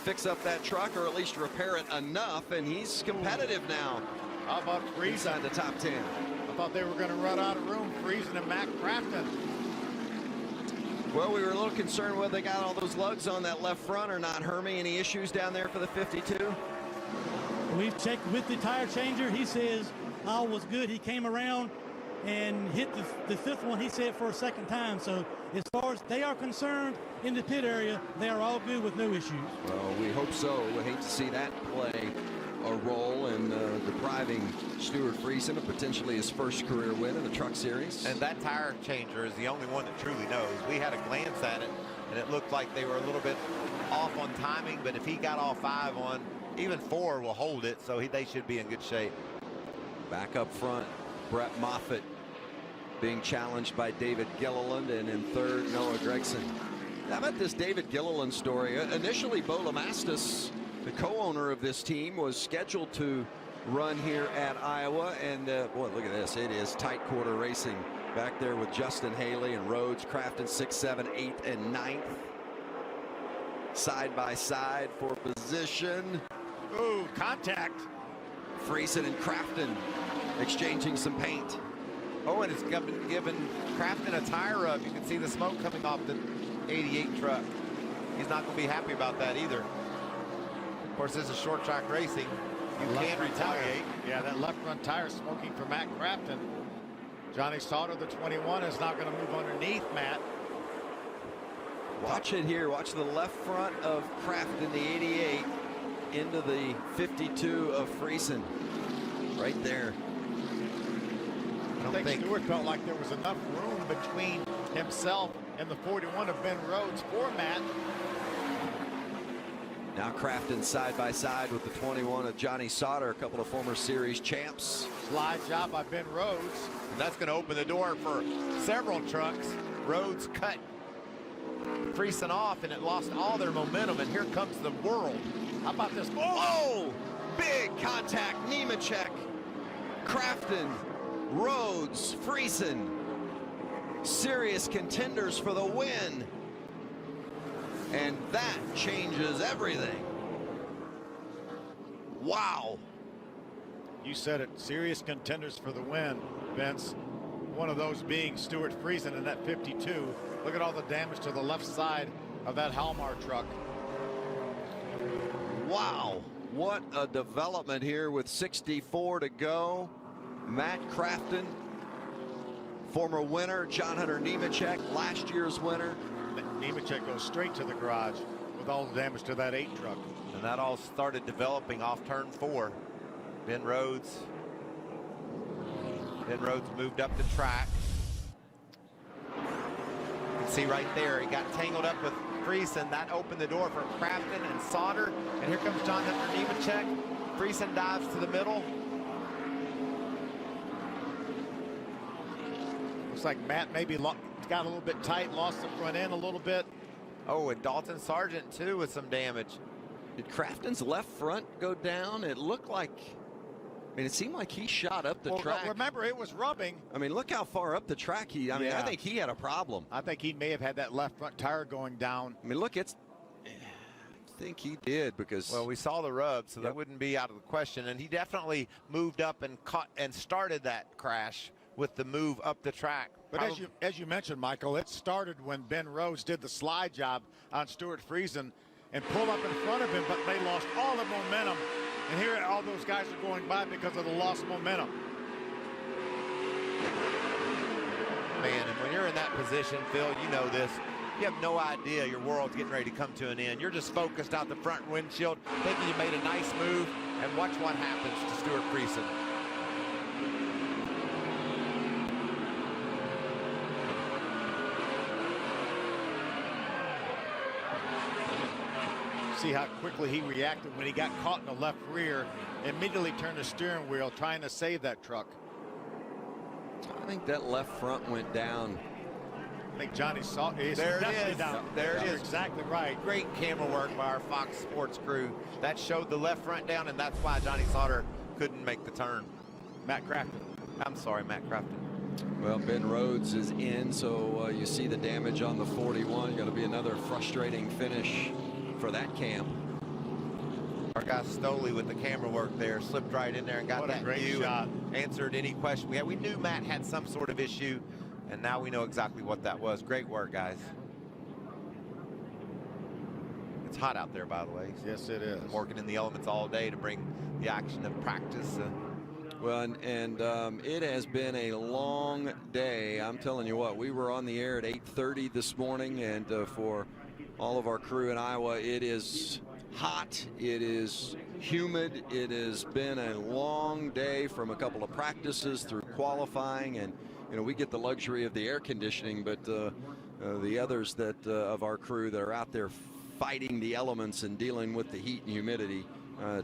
[SPEAKER 2] fix up that truck, or at least repair it enough, and he's competitive now.
[SPEAKER 8] How about Friesen?
[SPEAKER 2] Inside the top 10.
[SPEAKER 8] I thought they were going to run out of room. Friesen and Matt Crafton.
[SPEAKER 2] Well, we were a little concerned whether they got all those lugs on that left front or not. Hermie, any issues down there for the 52?
[SPEAKER 12] We've checked with the tire changer. He says all was good. He came around and hit the fifth one, he said, for a second time. So as far as they are concerned in the pit area, they are all good with no issues.
[SPEAKER 2] Well, we hope so. We hate to see that play a role in depriving Stuart Friesen of potentially his first career win in the Truck Series.
[SPEAKER 10] And that tire changer is the only one that truly knows. We had a glance at it, and it looked like they were a little bit off on timing, but if he got all 5 on, even 4 will hold it, so they should be in good shape.
[SPEAKER 2] Back up front, Brett Moffitt being challenged by David Gilliland, and in third, Noah Gregson. How about this David Gilliland story? Initially, Bo Lamastus, the co-owner of this team, was scheduled to run here at Iowa, and boy, look at this. It is tight quarter racing back there with Justin Haley and Rhodes, Crafton 6, 7, 8, and 9th. Side by side for position.
[SPEAKER 8] Ooh, contact.
[SPEAKER 2] Friesen and Crafton exchanging some paint.
[SPEAKER 10] Oh, and it's given Crafton a tire rub. You can see the smoke coming off the 88 truck. He's not going to be happy about that either. Of course, this is short track racing. You can retaliate.
[SPEAKER 8] Yeah, that left front tire smoking for Matt Crafton. Johnny Sauter, the 21, is not going to move underneath Matt.
[SPEAKER 2] Watch it here. Watch the left front of Crafton, the 88, into the 52 of Friesen. Right there.
[SPEAKER 8] I think Stewart felt like there was enough room between himself and the 41 of Ben Rhodes for Matt.
[SPEAKER 2] Now Crafton side by side with the 21 of Johnny Sauter, a couple of former series champs.
[SPEAKER 8] Slide job by Ben Rhodes.
[SPEAKER 10] And that's going to open the door for several trucks. Rhodes cut Friesen off, and it lost all their momentum, and here comes the world.
[SPEAKER 8] How about this?
[SPEAKER 2] Oh! Big contact, Nemechek, Crafton, Rhodes, Friesen. Serious contenders for the win. And that changes everything. Wow.
[SPEAKER 8] You said it, serious contenders for the win, Vince. One of those being Stuart Friesen in that 52. Look at all the damage to the left side of that Halmar truck.
[SPEAKER 2] Wow, what a development here with 64 to go. Matt Crafton, former winner. John Hunter Nemechek, last year's winner.
[SPEAKER 8] Nemechek goes straight to the garage with all the damage to that 8 truck.
[SPEAKER 10] And that all started developing off turn 4. Ben Rhodes moved up the track. You can see right there, he got tangled up with Friesen. That opened the door for Crafton and Sauter. And here comes John Hunter Nemechek. Friesen dives to the middle.
[SPEAKER 8] Looks like Matt maybe got a little bit tight, lost the front end a little bit.
[SPEAKER 10] Oh, and Dalton Sargent too with some damage.
[SPEAKER 2] Did Crafton's left front go down? It looked like, I mean, it seemed like he shot up the track.
[SPEAKER 8] Remember, it was rubbing.
[SPEAKER 2] I mean, look how far up the track I mean, I think he had a problem.
[SPEAKER 8] I think he may have had that left front tire going down.
[SPEAKER 2] I mean, look, I think he did, because.
[SPEAKER 10] Well, we saw the rub, so that wouldn't be out of the question. And he definitely moved up and caught and started that crash with the move up the track.
[SPEAKER 8] But as you mentioned, Michael, it started when Ben Rhodes did the slide job on Stuart Friesen and pulled up in front of him, but they lost all the momentum. And here all those guys are going by because of the lost momentum.
[SPEAKER 10] Man, and when you're in that position, Phil, you know this. You have no idea your world's getting ready to come to an end. You're just focused out the front windshield, thinking you made a nice move, and watch what happens to Stuart Friesen.
[SPEAKER 8] See how quickly he reacted when he got caught in the left rear. Immediately turned the steering wheel, trying to save that truck.
[SPEAKER 2] I think that left front went down.
[SPEAKER 8] I think Johnny saw it.
[SPEAKER 10] There it is.
[SPEAKER 8] Down.
[SPEAKER 10] There it
[SPEAKER 8] You're
[SPEAKER 10] is.
[SPEAKER 8] exactly right.
[SPEAKER 10] Great camera work by our Fox Sports crew. That showed the left front down, and that's why Johnny Sauter couldn't make the turn.
[SPEAKER 8] Matt Crafton.
[SPEAKER 10] I'm sorry, Matt Crafton.
[SPEAKER 2] Well, Ben Rhodes is in, so you see the damage on the 41. Going to be another frustrating finish for that camp.
[SPEAKER 10] Our guy Stoley with the camera work there slipped right in there and got that
[SPEAKER 8] great
[SPEAKER 10] view
[SPEAKER 8] shot.
[SPEAKER 10] and answered any question we had. We knew Matt had some sort of issue, and now we know exactly what that was. Great work, guys. It's hot out there, by the way.
[SPEAKER 8] Yes, it is.
[SPEAKER 10] I'm working in the elements all day to bring the action of practice.
[SPEAKER 2] Well, and it has been a long day. I'm telling you what, we were on the air at 8:30 this morning, and for all of our crew in Iowa, it is hot, it is humid, it has been a long day from a couple of practices through qualifying, and you know, we get the luxury of the air conditioning, but the others that of our crew that are out there fighting the elements and dealing with the heat and humidity,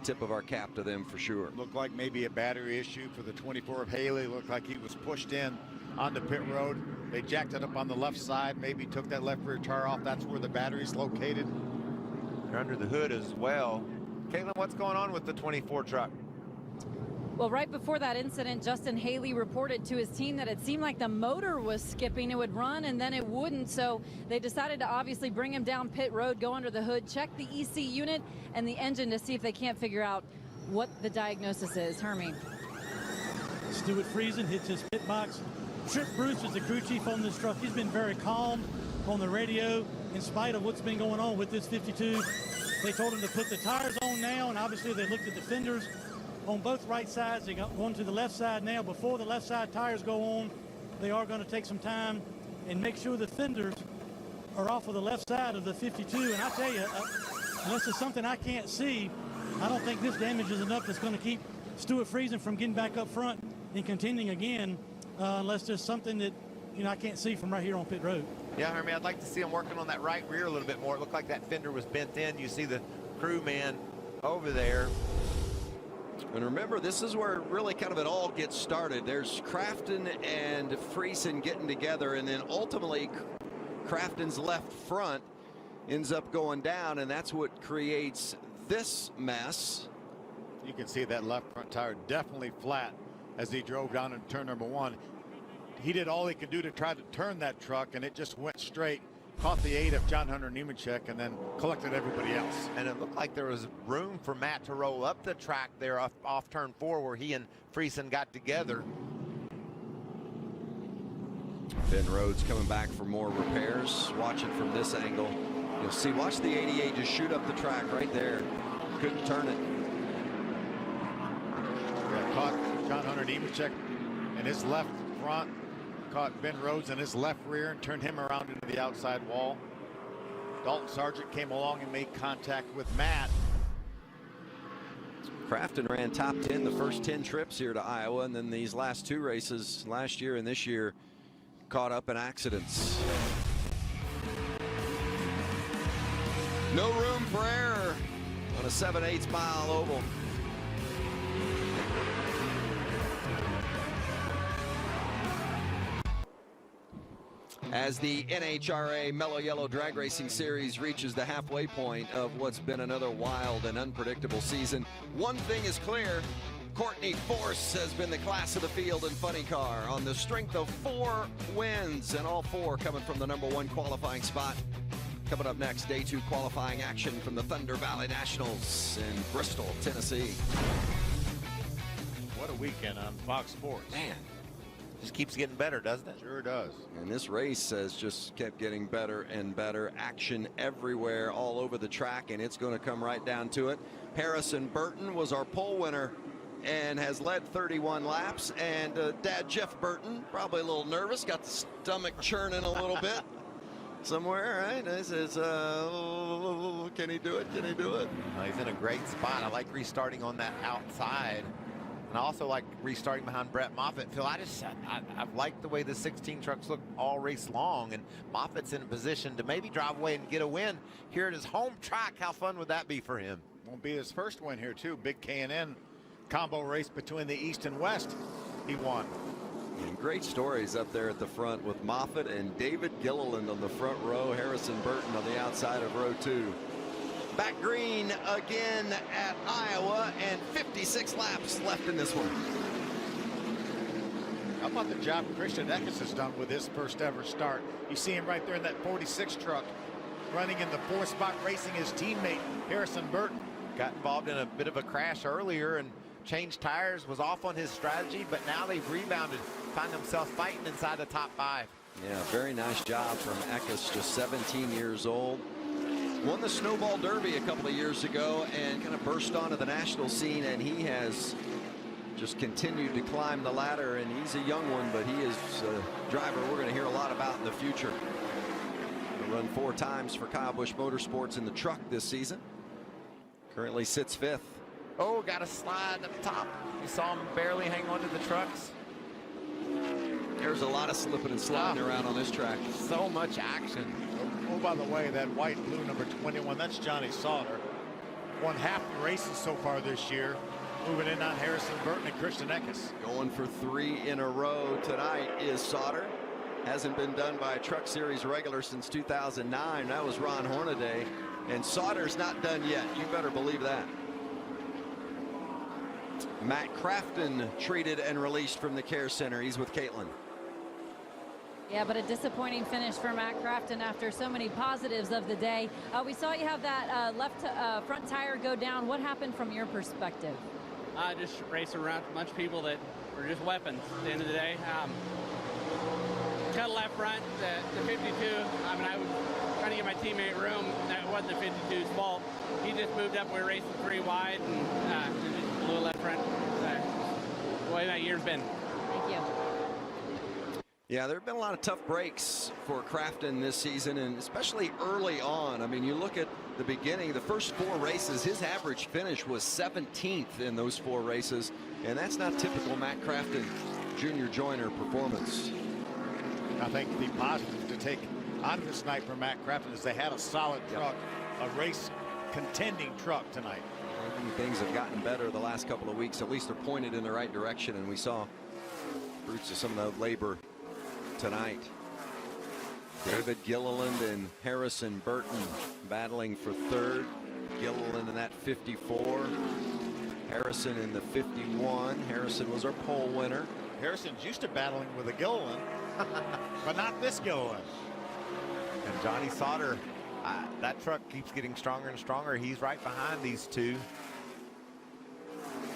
[SPEAKER 2] tip of our cap to them for sure.
[SPEAKER 8] Looked like maybe a battery issue for the 24 of Haley. Looked like he was pushed in on the pit road. They jacked it up on the left side, maybe took that left rear tire off. That's where the battery's located.
[SPEAKER 10] They're under the hood as well. Caitlin, what's going on with the 24 truck?
[SPEAKER 13] Well, right before that incident, Justin Haley reported to his team that it seemed like the motor was skipping. It would run and then it wouldn't. So they decided to obviously bring him down pit road, go under the hood, check the EC unit and the engine to see if they can't figure out what the diagnosis is. Hermie.
[SPEAKER 12] Stuart Friesen hits his pit box. Trip Bruce is the crew chief on this truck. He's been very calm on the radio in spite of what's been going on with this 52. They told him to put the tires on now, and obviously they looked at the fenders on both right sides. They got one to the left side now. Before the left side tires go on, they are going to take some time and make sure the fenders are off of the left side of the 52. And I tell you, unless it's something I can't see, I don't think this damage is enough that's going to keep Stuart Friesen from getting back up front and contending again, unless there's something that, you know, I can't see from right here on pit road.
[SPEAKER 10] Yeah, I mean, I'd like to see him working on that right rear a little bit more. It looked like that fender was bent in. You see the crewman over there.
[SPEAKER 2] And remember, this is where really kind of it all gets started. There's Crafton and Friesen getting together, and then ultimately Crafton's left front ends up going down, and that's what creates this mess.
[SPEAKER 8] You can see that left front tire definitely flat as he drove down into turn number one. He did all he could do to try to turn that truck, and it just went straight, caught the 8 of John Hunter Nemechek, and then collected everybody else.
[SPEAKER 10] And it looked like there was room for Matt to roll up the track there off turn 4 where he and Friesen got together.
[SPEAKER 2] Ben Rhodes coming back for more repairs. Watch it from this angle. You'll see, watch the 88 just shoot up the track right there. Couldn't turn it.
[SPEAKER 8] Yeah, caught John Hunter Nemechek in his left front. Caught Ben Rhodes in his left rear and turned him around into the outside wall. Dalton Sargent came along and made contact with Matt.
[SPEAKER 2] Crafton ran top 10 the first 10 trips here to Iowa, and then these last 2 races last year and this year caught up in accidents. No room for error on a 7/8 mile oval. As the NHRA Mellow Yellow Drag Racing Series reaches the halfway point of what's been another wild and unpredictable season, one thing is clear. Courtney Force has been the class of the field in funny car on the strength of 4 wins, and all 4 coming from the #1 qualifying spot. Coming up next, day 2 qualifying action from the Thunder Valley Nationals in Bristol, Tennessee.
[SPEAKER 8] What a weekend on Fox Sports.
[SPEAKER 2] Man.
[SPEAKER 10] Just keeps getting better, doesn't it?
[SPEAKER 8] Sure does.
[SPEAKER 2] And this race has just kept getting better and better. Action everywhere, all over the track, and it's going to come right down to it. Harrison Burton was our pole winner and has led 31 laps. And Dad Jeff Burton, probably a little nervous, got the stomach churning a little bit somewhere, right? This is, can he do it? Can he do it?
[SPEAKER 10] He's in a great spot. I like restarting on that outside. And I also like restarting behind Brett Moffitt. Phil, I've liked the way the 16 trucks look all race long, and Moffitt's in a position to maybe drive away and get a win here at his home track. How fun would that be for him?
[SPEAKER 8] Won't be his first win here, too. Big K&N combo race between the East and West. He won.
[SPEAKER 2] And great stories up there at the front with Moffitt and David Gilliland on the front row, Harrison Burton on the outside of row 2. Back green again at Iowa, and 56 laps left in this one.
[SPEAKER 8] How about the job Christian Eckes has done with his first ever start? You see him right there in that 46 truck, running in the 4th spot, racing his teammate Harrison Burton.
[SPEAKER 10] Got involved in a bit of a crash earlier and changed tires, was off on his strategy, but now they've rebounded, find themselves fighting inside the top 5.
[SPEAKER 2] Yeah, very nice job from Eckes, just 17 years old. Won the Snowball Derby a couple of years ago and kind of burst onto the national scene, and he has just continued to climb the ladder, and he's a young one, but he is a driver we're going to hear a lot about in the future. He'll run 4 times for Kyle Busch Motorsports in the truck this season. Currently sits 5th.
[SPEAKER 10] Oh, got a slide up top. You saw him barely hang on to the trucks.
[SPEAKER 2] There's a lot of slipping and sliding around on this track.
[SPEAKER 10] So much action.
[SPEAKER 8] Oh, by the way, that white and blue number 21, that's Johnny Sauter. Won half the races so far this year. Moving in on Harrison Burton and Christian Eckes.
[SPEAKER 2] Going for 3 in a row tonight is Sauter. Hasn't been done by a Truck Series regular since 2009. That was Ron Hornaday. And Sauter's not done yet. You better believe that. Matt Crafton treated and released from the care center. He's with Caitlin.
[SPEAKER 13] Yeah, but a disappointing finish for Matt Crafton after so many positives of the day. We saw you have that front tire go down. What happened from your perspective?
[SPEAKER 20] Just racing around a bunch of people that were just weapons at the end of the day. Cut a left front, the 52. I mean, I was trying to get my teammate room. That wasn't the 52's fault. He just moved up. We were racing 3 wide and just blew a left front. The way that year's been.
[SPEAKER 13] Thank you.
[SPEAKER 2] Yeah, there have been a lot of tough breaks for Crafton this season, and especially early on. I mean, you look at the beginning, the first 4 races, his average finish was 17th in those 4 races, and that's not typical Matt Crafton junior joiner performance.
[SPEAKER 8] I think the positive to take out of this night for Matt Crafton is they had a solid truck, a race contending truck tonight.
[SPEAKER 2] I think things have gotten better the last couple of weeks. At least they're pointed in the right direction, and we saw fruits of some of the labor tonight. David Gilliland and Harrison Burton battling for 3rd. Gilliland in that 54. Harrison in the 51. Harrison was our pole winner.
[SPEAKER 8] Harrison's used to battling with a Gilliland, but not this Gilliland.
[SPEAKER 10] And Johnny Sauter, that truck keeps getting stronger and stronger. He's right behind these 2.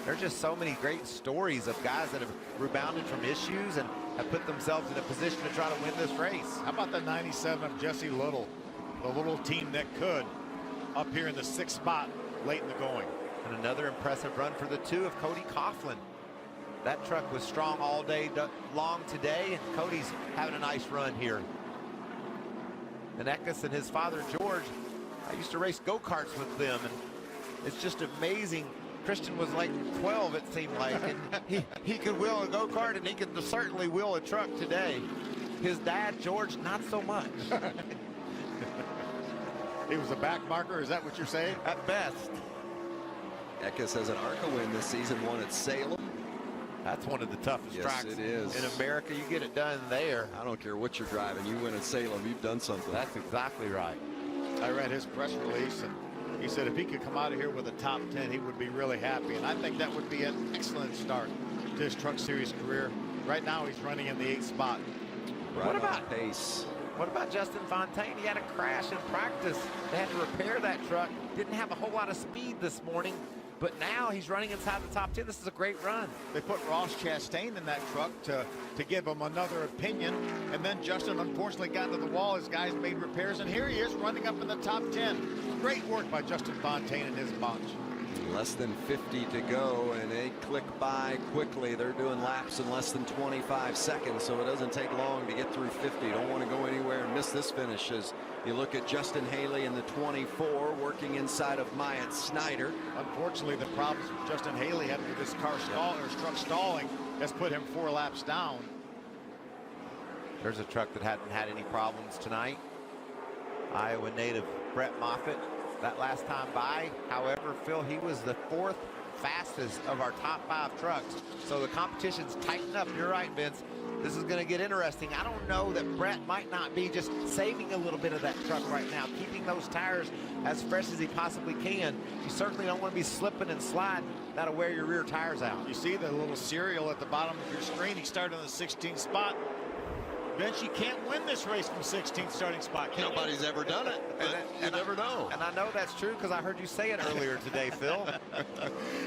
[SPEAKER 10] There's just so many great stories of guys that have rebounded from issues and have put themselves in a position to try to win this race.
[SPEAKER 8] How about the 97 of Jesse Little, the little team that could, up here in the 6th spot late in the going.
[SPEAKER 10] And another impressive run for the 2 of Cody Coughlin. That truck was strong all day long today, and Cody's having a nice run here. And Eckes and his father George, I used to race go-karts with them, and it's just amazing. Christian was like 12, it seemed like, and he could wheel a go-kart, and he could certainly wheel a truck today. His dad, George, not so much.
[SPEAKER 8] He was a back marker, is that what you're saying?
[SPEAKER 10] At best.
[SPEAKER 2] Eckes has an ARCA win this season, one at Salem.
[SPEAKER 10] That's one of the toughest tracks
[SPEAKER 2] it is.
[SPEAKER 10] in America. You get it done there.
[SPEAKER 2] I don't care what you're driving. You win at Salem, you've done something.
[SPEAKER 10] That's exactly right.
[SPEAKER 8] I read his press release, and he said if he could come out of here with a top 10, he would be really happy. And I think that would be an excellent start to his Truck Series career. Right now, he's running in the 8th spot.
[SPEAKER 2] Right what about pace?
[SPEAKER 10] What about Justin Fontaine? He had a crash in practice. They had to repair that truck. Didn't have a whole lot of speed this morning, but now he's running inside the top 10. This is a great run.
[SPEAKER 8] They put Ross Chastain in that truck to give him another opinion, and then Justin unfortunately got into the wall. His guys made repairs, and here he is running up in the top 10. Great work by Justin Fontaine and his bunch.
[SPEAKER 2] Less than 50 to go, and they click by quickly. They're doing laps in less than 25 seconds, so it doesn't take long to get through 50. Don't want to go anywhere and miss this finish as you look at Justin Haley in the 24 working inside of Myatt Snyder.
[SPEAKER 8] Unfortunately, the problems Justin Haley had with his car his truck stalling has put him 4 laps down.
[SPEAKER 10] There's a truck that hadn't had any problems tonight. Iowa native Brett Moffitt. That last time by, however, Phil, he was the 4th fastest of our top 5 trucks. So the competition's tightened up. You're right, Vince. This is going to get interesting. I don't know that Brett might not be just saving a little bit of that truck right now, keeping those tires as fresh as he possibly can. You certainly don't want to be slipping and sliding. That'll wear your rear tires out.
[SPEAKER 8] You see the little serial at the bottom of your screen. He started on the 16th spot. Vince, you can't win this race from 16th starting spot.
[SPEAKER 2] Nobody's ever done it. You never know.
[SPEAKER 10] And I know that's true because I heard you say it earlier today, Phil.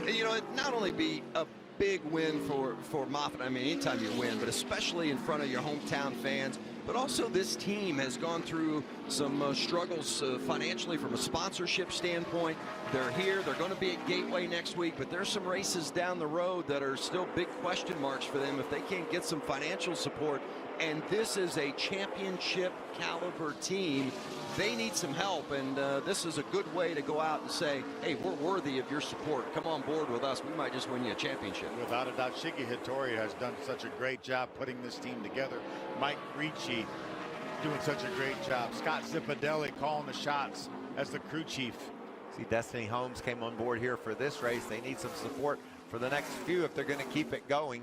[SPEAKER 2] You know, it'd not only be a big win for Moffitt, I mean, anytime you win, but especially in front of your hometown fans. But also this team has gone through some struggles financially from a sponsorship standpoint. They're here. They're going to be at Gateway next week, but there's some races down the road that are still big question marks for them if they can't get some financial support. And this is a championship caliber team. They need some help, and this is a good way to go out and say, hey, we're worthy of your support. Come on board with us. We might just win you a championship.
[SPEAKER 8] Without a doubt, Shiggy Hattori has done such a great job putting this team together. Mike Ricci doing such a great job. Scott Zipadelli calling the shots as the crew chief.
[SPEAKER 10] See, Destiny Holmes came on board here for this race. They need some support for the next few if they're going to keep it going.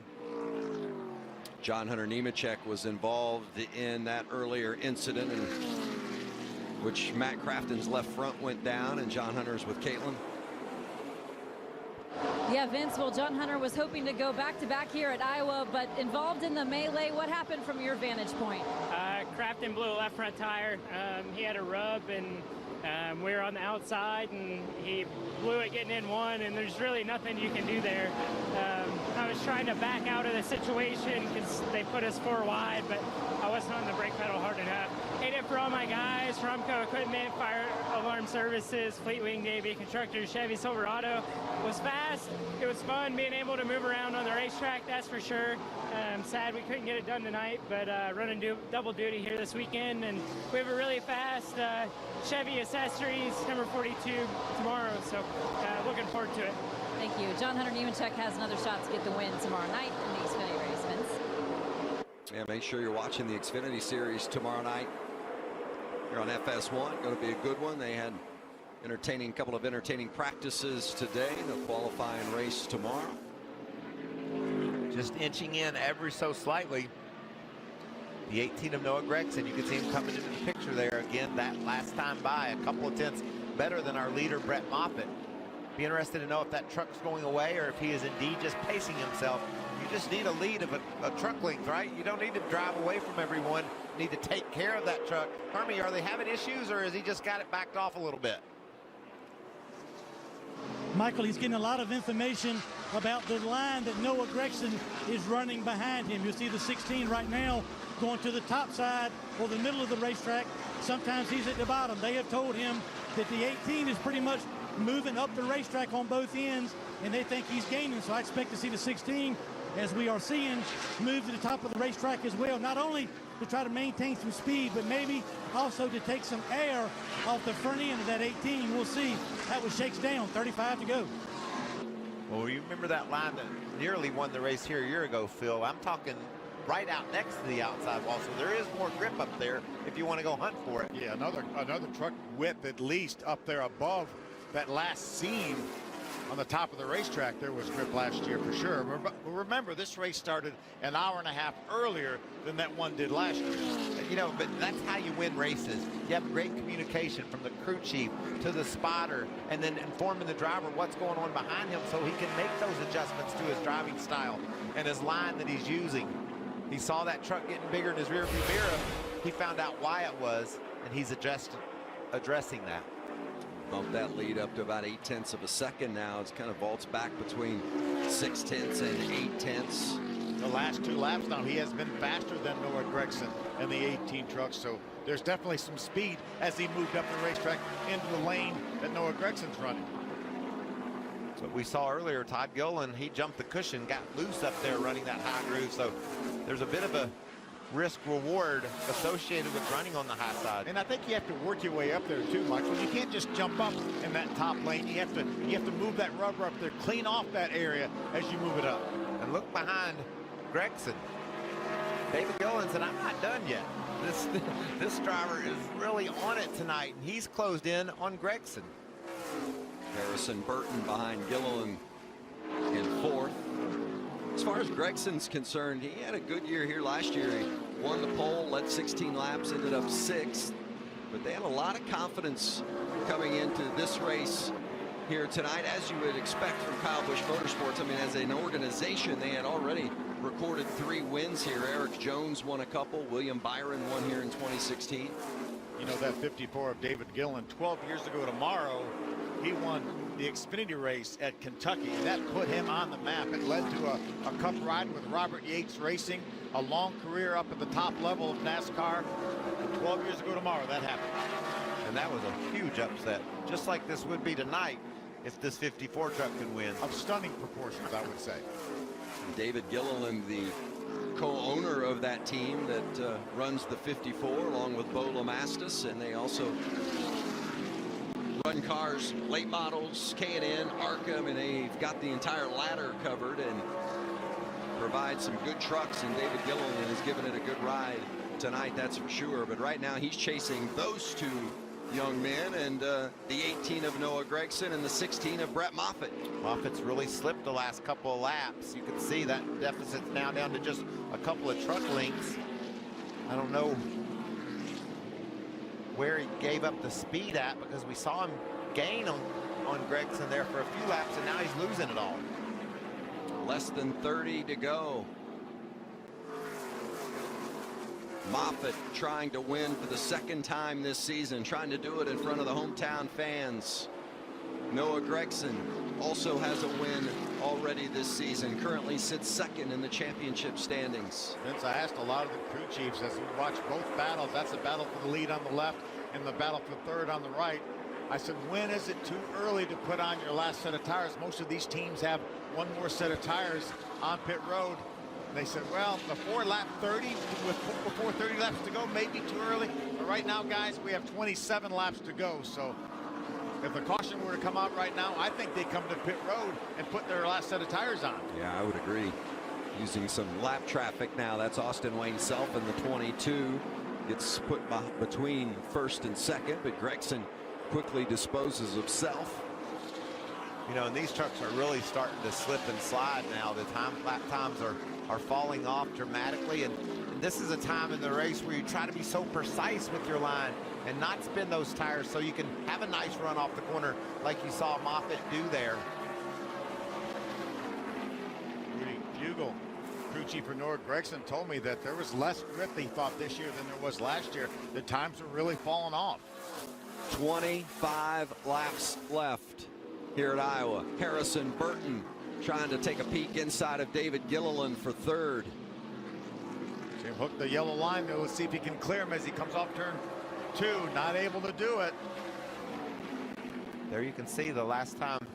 [SPEAKER 2] John Hunter Nemechek was involved in that earlier incident in which Matt Crafton's left front went down, and John Hunter's with Caitlin.
[SPEAKER 13] Yeah, Vince, well, John Hunter was hoping to go back-to-back here at Iowa, but involved in the melee. What happened from your vantage point?
[SPEAKER 4] Crafton blew a left front tire. He had a rub, and we were on the outside, and he blew it getting in one, and there's really nothing you can do there. I was trying to back out of the situation because they put us 4 wide, but I wasn't on the brake pedal hard enough. Hate it for all my guys, Romco Equipment, Fire Alarm Services, Fleetwing Davy, Constructors, Chevy Silverado. It was fast. It was fun being able to move around on the racetrack, that's for sure. Sad we couldn't get it done tonight, but running double duty here this weekend, and we have a really fast Chevy accessories, number 42 tomorrow, so looking forward to it.
[SPEAKER 13] Thank you. John Hunter Nemechek has another shot to get the win tomorrow night in the Xfinity race, Vince.
[SPEAKER 2] Yeah, make sure you're watching the Xfinity Series tomorrow night. Here on FS1, going to be a good one. They had a couple of entertaining practices today. The qualifying race tomorrow.
[SPEAKER 10] Just inching in ever so slightly. The 18 of Noah Gregson, you can see him coming into the picture there again. That last time by, a couple of tenths better than our leader, Brett Moffitt. Be interested to know if that truck's going away or if he is indeed just pacing himself. You just need a lead of a truck length, right? You don't need to drive away from everyone. You need to take care of that truck. Hermie, are they having issues, or has he just got it backed off a little bit?
[SPEAKER 12] Michael, he's getting a lot of information about the line that Noah Gregson is running behind him. You'll see the 16 right now going to the top side or the middle of the racetrack. Sometimes he's at the bottom. They have told him that the 18 is pretty much moving up the racetrack on both ends, and they think he's gaining. So I expect to see the 16, as we are seeing, move to the top of the racetrack as well, not only to try to maintain some speed, but maybe also to take some air off the front end of that 18. We'll see how it shakes down. 35 to go.
[SPEAKER 10] Well, you remember that line that nearly won the race here a year ago, Phil. I'm talking right out next to the outside wall, so there is more grip up there if you want to go hunt for it.
[SPEAKER 8] Yeah, another truck width at least up there above that last seam on the top of the racetrack. There was grip last year for sure. Remember, this race started an hour and a half earlier than that one did last year.
[SPEAKER 10] You know, but that's how you win races. You have great communication from the crew chief to the spotter, and then informing the driver what's going on behind him so he can make those adjustments to his driving style and his line that he's using. He saw that truck getting bigger in his rearview mirror. He found out why it was, and he's addressing that.
[SPEAKER 2] Bump that lead up to about 0.8 of a second now. It's kind of vaults back between 0.6 and 0.8.
[SPEAKER 8] The last 2 laps now, he has been faster than Noah Gregson in the 18 truck, so there's definitely some speed as he moved up the racetrack into the lane that Noah Gregson's running.
[SPEAKER 10] But we saw earlier, Todd Gilliland, he jumped the cushion, got loose up there running that high groove. So there's a bit of a risk reward associated with running on the high side.
[SPEAKER 8] And I think you have to work your way up there too, Michael. You can't just jump up in that top lane. You have to move that rubber up there, clean off that area as you move it up.
[SPEAKER 10] And look behind Gregson. David Gilliland said, I'm not done yet. This driver is really on it tonight, and he's closed in on Gregson.
[SPEAKER 2] Harrison Burton behind Gilliland in 4th. As far as Gregson's concerned, he had a good year here last year. He won the pole, led 16 laps, ended up 6th. But they had a lot of confidence coming into this race here tonight, as you would expect from Kyle Busch Motorsports. I mean, as an organization, they had already recorded 3 wins here. Eric Jones won a couple. William Byron won here in 2016.
[SPEAKER 8] You know, that 54 of David Gilliland, 12 years ago tomorrow, he won the Xfinity race at Kentucky, and that put him on the map. It led to a cup ride with Robert Yates Racing, a long career up at the top level of NASCAR. And 12 years ago tomorrow, that happened.
[SPEAKER 10] And that was a huge upset, just like this would be tonight if this 54 truck could win.
[SPEAKER 8] Of stunning proportions, I would say.
[SPEAKER 2] David Gilliland, the co-owner of that team that runs the 54 along with Bo Lamastus, and they also run cars, late models, K&N, ARCA. I mean, they've got the entire ladder covered and provide some good trucks, and David Gilliland has given it a good ride tonight, that's for sure. But right now he's chasing those 2 young men, and the 18 of Noah Gragson and the 16 of Brett Moffitt.
[SPEAKER 10] Moffitt's really slipped the last couple of laps. You can see that deficit's now down to just a couple of truck lengths. I don't know where he gave up the speed at, because we saw him gain on Gregson there for a few laps, and now he's losing it all.
[SPEAKER 2] Less than 30 to go. Moffitt trying to win for the 2nd time this season, trying to do it in front of the hometown fans. Noah Gragson also has a win already this season, currently sits 2nd in the championship standings.
[SPEAKER 8] Vince, I asked a lot of the crew chiefs as we watched both battles. That's the battle for the lead on the left and the battle for 3rd on the right. I said, when is it too early to put on your last set of tires? Most of these teams have one more set of tires on pit road. And they said, well, before lap 30, before 30 laps to go, maybe too early. But right now, guys, we have 27 laps to go. So if the caution were to come out right now, I think they come to pit road and put their last set of tires on.
[SPEAKER 2] Yeah, I would agree. Using some lap traffic now. That's Austin Wayne Self in the 22. Gets put between 1st and 2nd, but Gregson quickly disposes of Self.
[SPEAKER 10] You know, and these trucks are really starting to slip and slide now. The lap times are falling off dramatically, and this is a time in the race where you try to be so precise with your line and not spin those tires so you can have a nice run off the corner like you saw Moffitt do there.
[SPEAKER 8] Rudy Fugle, crew chief for Noah Gragson, told me that there was less grip, he thought, this year than there was last year. The times are really falling off.
[SPEAKER 2] 25 laps left here at Iowa. Harrison Burton trying to take a peek inside of David Gilliland for 3rd.
[SPEAKER 8] See him hook the yellow line there. Let's see if he can clear him as he comes off turn 2. Not able to do it.
[SPEAKER 10] There you can see the last time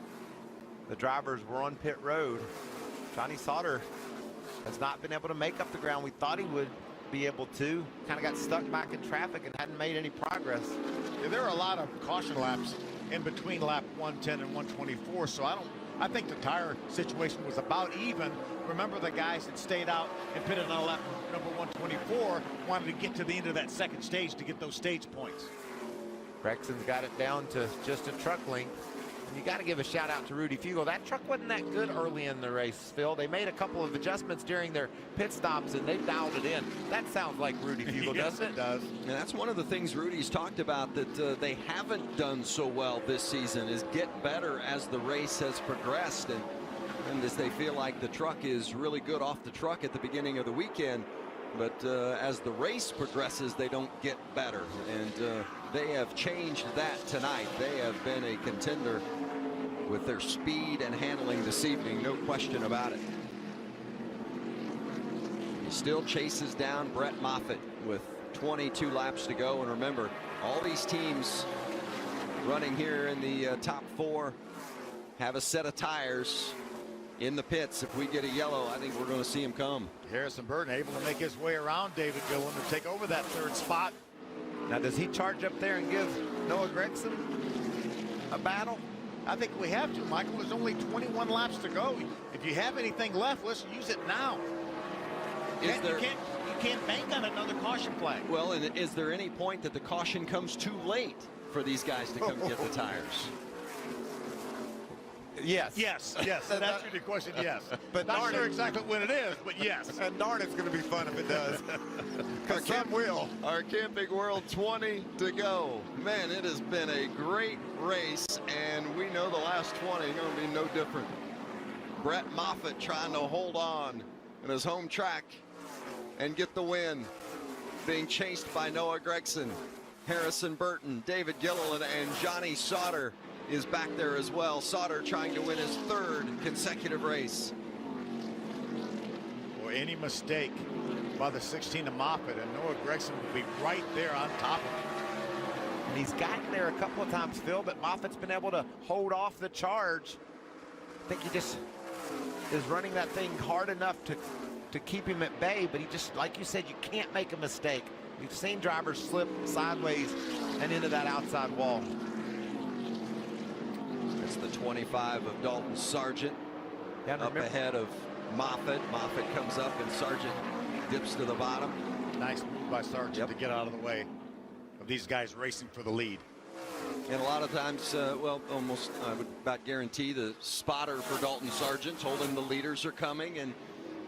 [SPEAKER 10] the drivers were on pit road, Johnny Sauter has not been able to make up the ground we thought he would be able to. Kind of got stuck back in traffic and hadn't made any progress.
[SPEAKER 8] Yeah, there are a lot of caution laps in between lap 110 and 124, so I think the tire situation was about even. Remember, the guys that stayed out and pitted on lap number 124 wanted to get to the end of that 2nd stage to get those stage points.
[SPEAKER 10] Gregson's got it down to just a truck length. And you got to give a shout out to Rudy Fugle. That truck wasn't that good early in the race, Phil. They made a couple of adjustments during their pit stops, and they've dialed it in. That sounds like Rudy Fugle,
[SPEAKER 8] yes,
[SPEAKER 10] doesn't it?
[SPEAKER 8] It does.
[SPEAKER 2] And that's one of the things Rudy's talked about that they haven't done so well this season, is get better as the race has progressed. And as they feel like the truck is really good off the truck at the beginning of the weekend, but as the race progresses, they don't get better. And they have changed that tonight. They have been a contender with their speed and handling this evening, no question about it. He still chases down Brett Moffitt with 22 laps to go. And remember, all these teams running here in the top 4 have a set of tires in the pits. If we get a yellow, I think we're going to see him come.
[SPEAKER 8] Harrison Burton able to make his way around David Gilliland to take over that third spot.
[SPEAKER 10] Now, does he charge up there and give Noah Gregson a battle?
[SPEAKER 8] I think we have to, Michael. There's only 21 laps to go. If you have anything left, let's use it now. You can't bank on another caution flag.
[SPEAKER 2] Well, and is there any point that the caution comes too late for these guys to come get the tires?
[SPEAKER 8] Yes. Yes. That answered your question, yes.
[SPEAKER 10] But
[SPEAKER 8] not sure exactly when it is, but yes.
[SPEAKER 10] And darn, it's going to be fun if it does.
[SPEAKER 2] Our Camping World 20 to go. Man, it has been a great race, and we know the last 20 are going to be no different. Brett Moffitt trying to hold on in his home track and get the win, being chased by Noah Gregson, Harrison Burton, David Gilliland, and Johnny Sauter is back there as well. Sauter trying to win his third consecutive race.
[SPEAKER 8] Or any mistake by the 16 of Moffitt, and Noah Gregson will be right there on top of him.
[SPEAKER 10] And he's gotten there a couple of times, Phil, but Moffitt's been able to hold off the charge. I think he just is running that thing hard enough to keep him at bay, but he just, like you said, you can't make a mistake. We've seen drivers slip sideways and into that outside wall.
[SPEAKER 2] It's the 25 of Dalton Sargent up ahead of Moffitt. Moffitt comes up and Sargent dips to the bottom.
[SPEAKER 8] Nice move by Sargent to get out of the way of these guys racing for the lead.
[SPEAKER 2] And a lot of times, well, almost I would about guarantee the spotter for Dalton Sargent told him the leaders are coming, and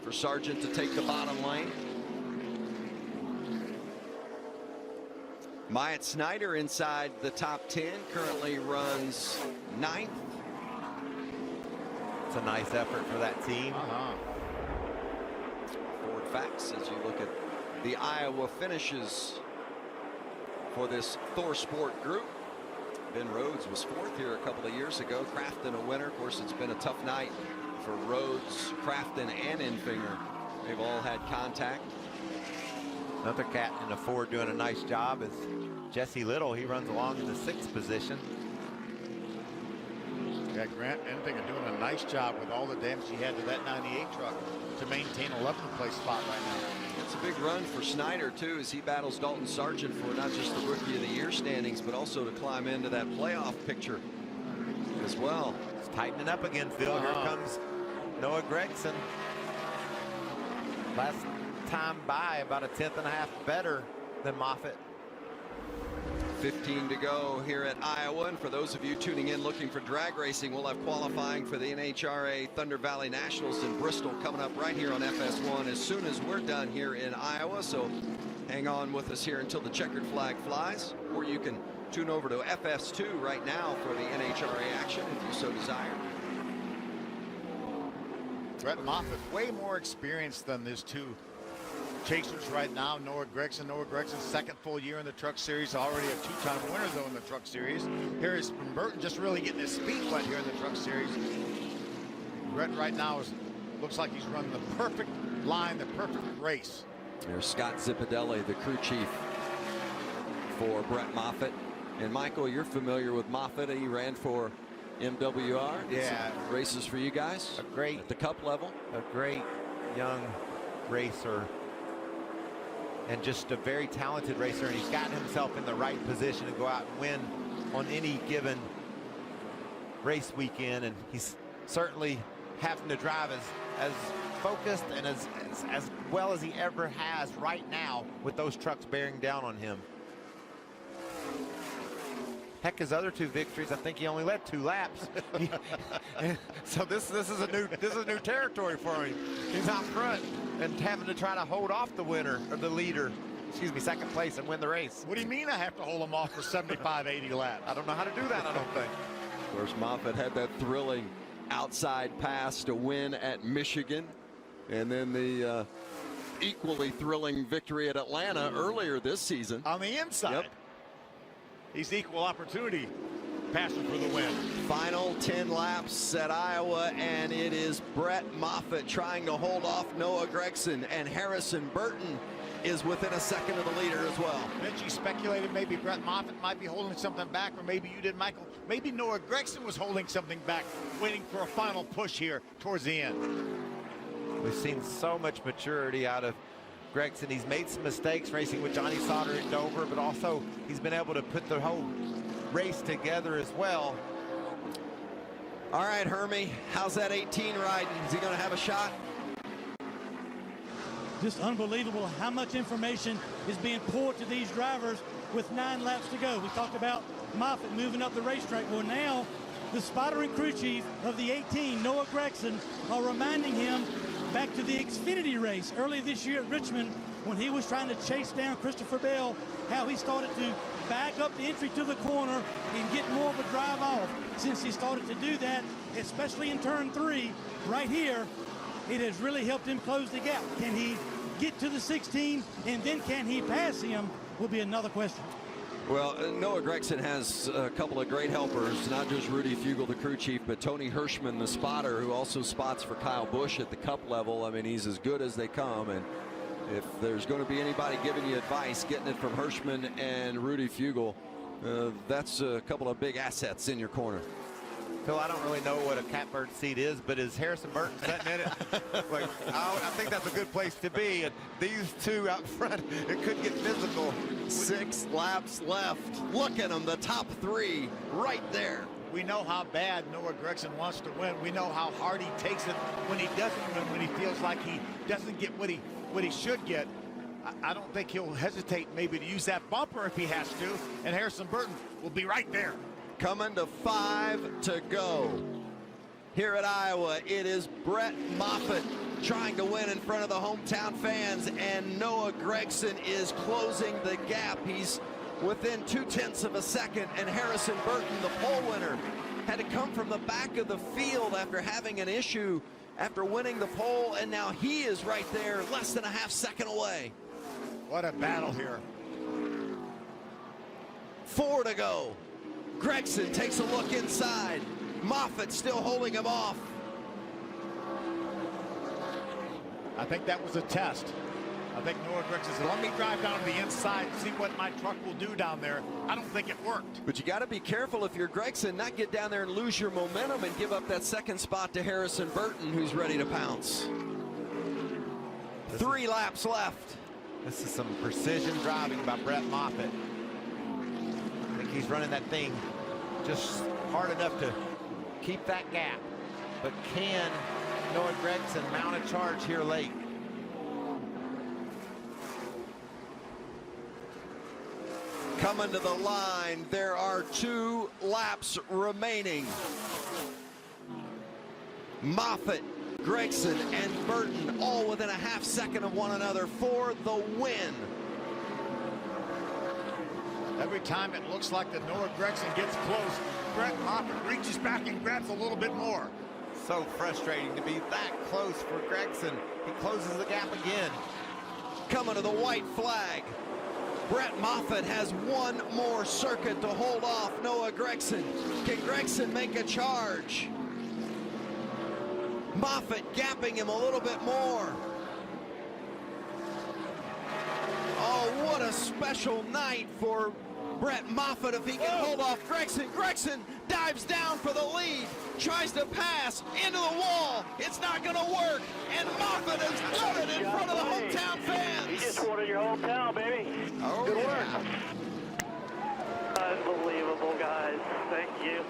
[SPEAKER 2] for Sargent to take the bottom lane. Myatt Snyder inside the top 10, currently runs 9th.
[SPEAKER 10] It's a nice effort for that team.
[SPEAKER 2] Ford Facts, as you look at the Iowa finishes for this Thor Sport group. Ben Rhodes was 4th here a couple of years ago. Crafton a winner. Of course, it's been a tough night for Rhodes, Crafton, and Infinger. They've all had contact.
[SPEAKER 10] Another cat in the Ford doing a nice job is Jesse Little. He runs along in the 6th position.
[SPEAKER 8] Yeah, Grant Enfinger doing a nice job with all the damage he had to that 98 truck to maintain 11th place spot right now.
[SPEAKER 2] It's a big run for Snyder, too, as he battles Dalton Sargent for not just the Rookie of the Year standings, but also to climb into that playoff picture as well.
[SPEAKER 10] It's tightening up again, Phil. Here comes Noah Gregson. Last time by, about a 10th and a half better than Moffitt.
[SPEAKER 2] 15 to go here at Iowa, and for those of you tuning in looking for drag racing, we'll have qualifying for the NHRA Thunder Valley Nationals in Bristol coming up right here on FS1 as soon as we're done here in Iowa. So hang on with us here until the checkered flag flies, or you can tune over to FS2 right now for the NHRA action if you so desire.
[SPEAKER 8] Brett Moffitt, way more experienced than his two chasers right now. Noah Gregson's 2nd full year in the Truck Series, already a 2-time winner though in the Truck Series. Harrison Burton just really getting his feet wet here in the Truck Series. Brett right now looks like he's running the perfect line, the perfect race.
[SPEAKER 2] There's Scott Zipadelli, the crew chief for Brett Moffitt. And Michael, you're familiar with Moffitt. He ran for MWR.
[SPEAKER 10] Yeah.
[SPEAKER 2] Races for you guys.
[SPEAKER 10] A great,
[SPEAKER 2] at the Cup level.
[SPEAKER 10] A great young racer. And just a very talented racer, and he's gotten himself in the right position to go out and win on any given race weekend. And he's certainly having to drive as focused and as well as he ever has right now with those trucks bearing down on him. Heck, his other 2 victories, I think he only led 2 laps. So this is new territory for him. He's out front and having to try to hold off the winner, or the leader, excuse me, 2nd place, and win the race.
[SPEAKER 8] What do you mean I have to hold him off for 75, 80 laps?
[SPEAKER 10] I don't know how to do that, I don't think.
[SPEAKER 2] Of course, Moffitt had that thrilling outside pass to win at Michigan, and then the equally thrilling victory at Atlanta earlier this season.
[SPEAKER 8] On the inside.
[SPEAKER 2] Yep.
[SPEAKER 8] He's equal opportunity passing for the win.
[SPEAKER 2] Final 10 laps at Iowa, and it is Brett Moffitt trying to hold off Noah Gregson, and Harrison Burton is within a second of the leader as well.
[SPEAKER 8] Vince, you speculated maybe Brett Moffitt might be holding something back, or maybe you did, Michael. Maybe Noah Gragson was holding something back, waiting for a final push here towards the end.
[SPEAKER 10] We've seen so much maturity out of Gragson. He's made some mistakes racing with Johnny Sauter at Dover, but also he's been able to put the whole race together as well.
[SPEAKER 2] All right, Hermie, how's that 18 riding? Is he going to have a shot?
[SPEAKER 12] Just unbelievable how much information is being poured to these drivers with 9 laps to go. We talked about Moffitt moving up the racetrack. Well, now the spotter and crew chief of the 18, Noah Gragson, are reminding him back to the Xfinity race early this year at Richmond when he was trying to chase down Christopher Bell, how he started to back up the entry to the corner and get more of a drive off. Since he started to do that, especially in turn 3 right here, it has really helped him close the gap. Can he get to the 16, and then can he pass him, will be another question.
[SPEAKER 2] Well, Noah Gragson has a couple of great helpers, not just Rudy Fugle, the crew chief, but Tony Hirschman, the spotter, who also spots for Kyle Busch at the Cup level. I mean, he's as good as they come, and if there's going to be anybody giving you advice, getting it from Hirschman and Rudy Fugle, that's a couple of big assets in your corner.
[SPEAKER 10] Phil, I don't really know what a catbird seat is, but is Harrison Burton sitting in it? Like, I think that's a good place to be. And these two out front, it could get physical.
[SPEAKER 2] 6 laps left. Look at them, the top 3 right there.
[SPEAKER 8] We know how bad Noah Gragson wants to win. We know how hard he takes it when he doesn't win, when he feels like he doesn't get what he should get. I don't think he'll hesitate maybe to use that bumper if he has to, and Harrison Burton will be right there.
[SPEAKER 2] Coming to 5 to go. Here at Iowa, it is Brett Moffitt trying to win in front of the hometown fans, and Noah Gragson is closing the gap. He's within 0.2 of a second, and Harrison Burton, the pole winner, had to come from the back of the field after having an issue after winning the pole, and now he is right there, less than a half second away.
[SPEAKER 8] What a battle here.
[SPEAKER 2] 4 to go. Gragson takes a look inside. Moffitt still holding him off.
[SPEAKER 8] I think that was a test. I think Noah Gragson said, let me drive down to the inside and see what my truck will do down there. I don't think it worked.
[SPEAKER 2] But you got to be careful if you're Gragson, not get down there and lose your momentum and give up that second spot to Harrison Burton, who's ready to pounce. 3 laps left.
[SPEAKER 10] This is some precision driving by Brett Moffitt. I think he's running that thing just hard enough to keep that gap. But can Noah Gragson mount a charge here late?
[SPEAKER 2] Coming to the line, there are 2 laps remaining. Moffitt, Gragson, and Burton all within a half second of one another for the win.
[SPEAKER 8] Every time it looks like that Noah Gragson gets close, Brett Moffitt reaches back and grabs a little bit more.
[SPEAKER 10] So frustrating to be that close for Gragson. He closes the gap again.
[SPEAKER 2] Coming to the white flag. Brett Moffitt has one more circuit to hold off Noah Gragson. Can Gragson make a charge? Moffitt gapping him a little bit more. Oh, what a special night for Brett Moffitt if he can hold off Gragson. Gragson dives down for the lead, tries to pass into the wall. It's not going to work, and Moffitt has done it in front of the hometown fans.
[SPEAKER 11] You just wanted your hometown, baby.
[SPEAKER 2] Oh,
[SPEAKER 11] good
[SPEAKER 2] yeah.
[SPEAKER 11] work. Unbelievable, guys. Thank you.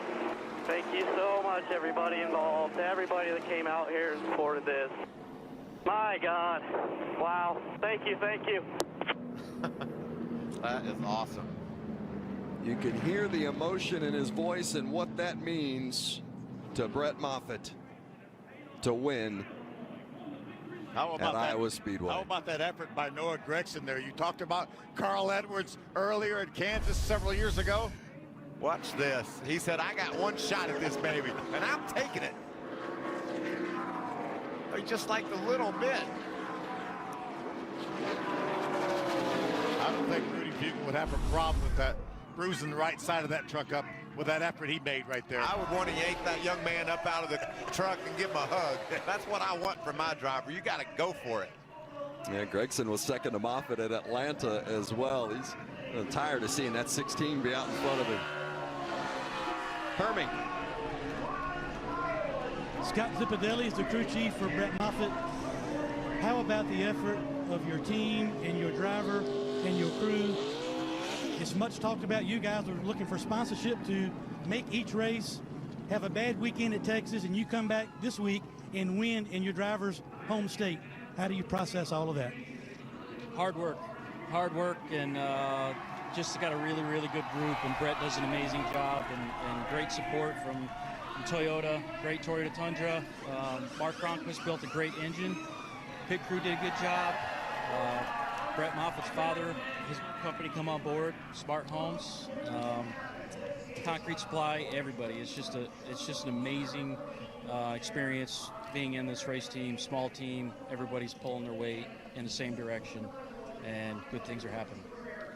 [SPEAKER 11] Thank you so much, everybody involved, everybody that came out here and supported this. My God. Wow. Thank you, thank you.
[SPEAKER 10] That is awesome.
[SPEAKER 2] You can hear the emotion in his voice and what that means to Brett Moffitt to win at Iowa Speedway.
[SPEAKER 8] How about that effort by Noah Gragson there? You talked about Carl Edwards earlier in Kansas several years ago.
[SPEAKER 10] Watch this. He said, I got one shot at this baby, and I'm taking it. He just liked a little bit.
[SPEAKER 8] I don't think Rudy Fugle would have a problem with that, bruising the right side of that truck up with that effort he made right there.
[SPEAKER 10] I would want to yank that young man up out of the truck and give him a hug. That's what I want from my driver. You got to go for it.
[SPEAKER 2] Yeah, Gregson was second to Moffitt at Atlanta as well. He's tired of seeing that 16 be out in front of him. Hermie.
[SPEAKER 12] Scott Zippadelli is the crew chief for Brett Moffitt. How about the effort of your team and your driver and your crew? It's much talked about. You guys are looking for sponsorship to make each race. Have a bad weekend at Texas, and you come back this week and win in your driver's home state. How do you process all of that?
[SPEAKER 14] Hard work, and just got a really, really good group, and Brett does an amazing job, and great support from Toyota, great Toyota Tundra. Mark Cronquist built a great engine. Pit crew did a good job. Brett Moffitt's father, his company come on board, Smart Homes, Concrete Supply, everybody. It's just an amazing experience being in this race team, small team. Everybody's pulling their weight in the same direction, and good things are happening.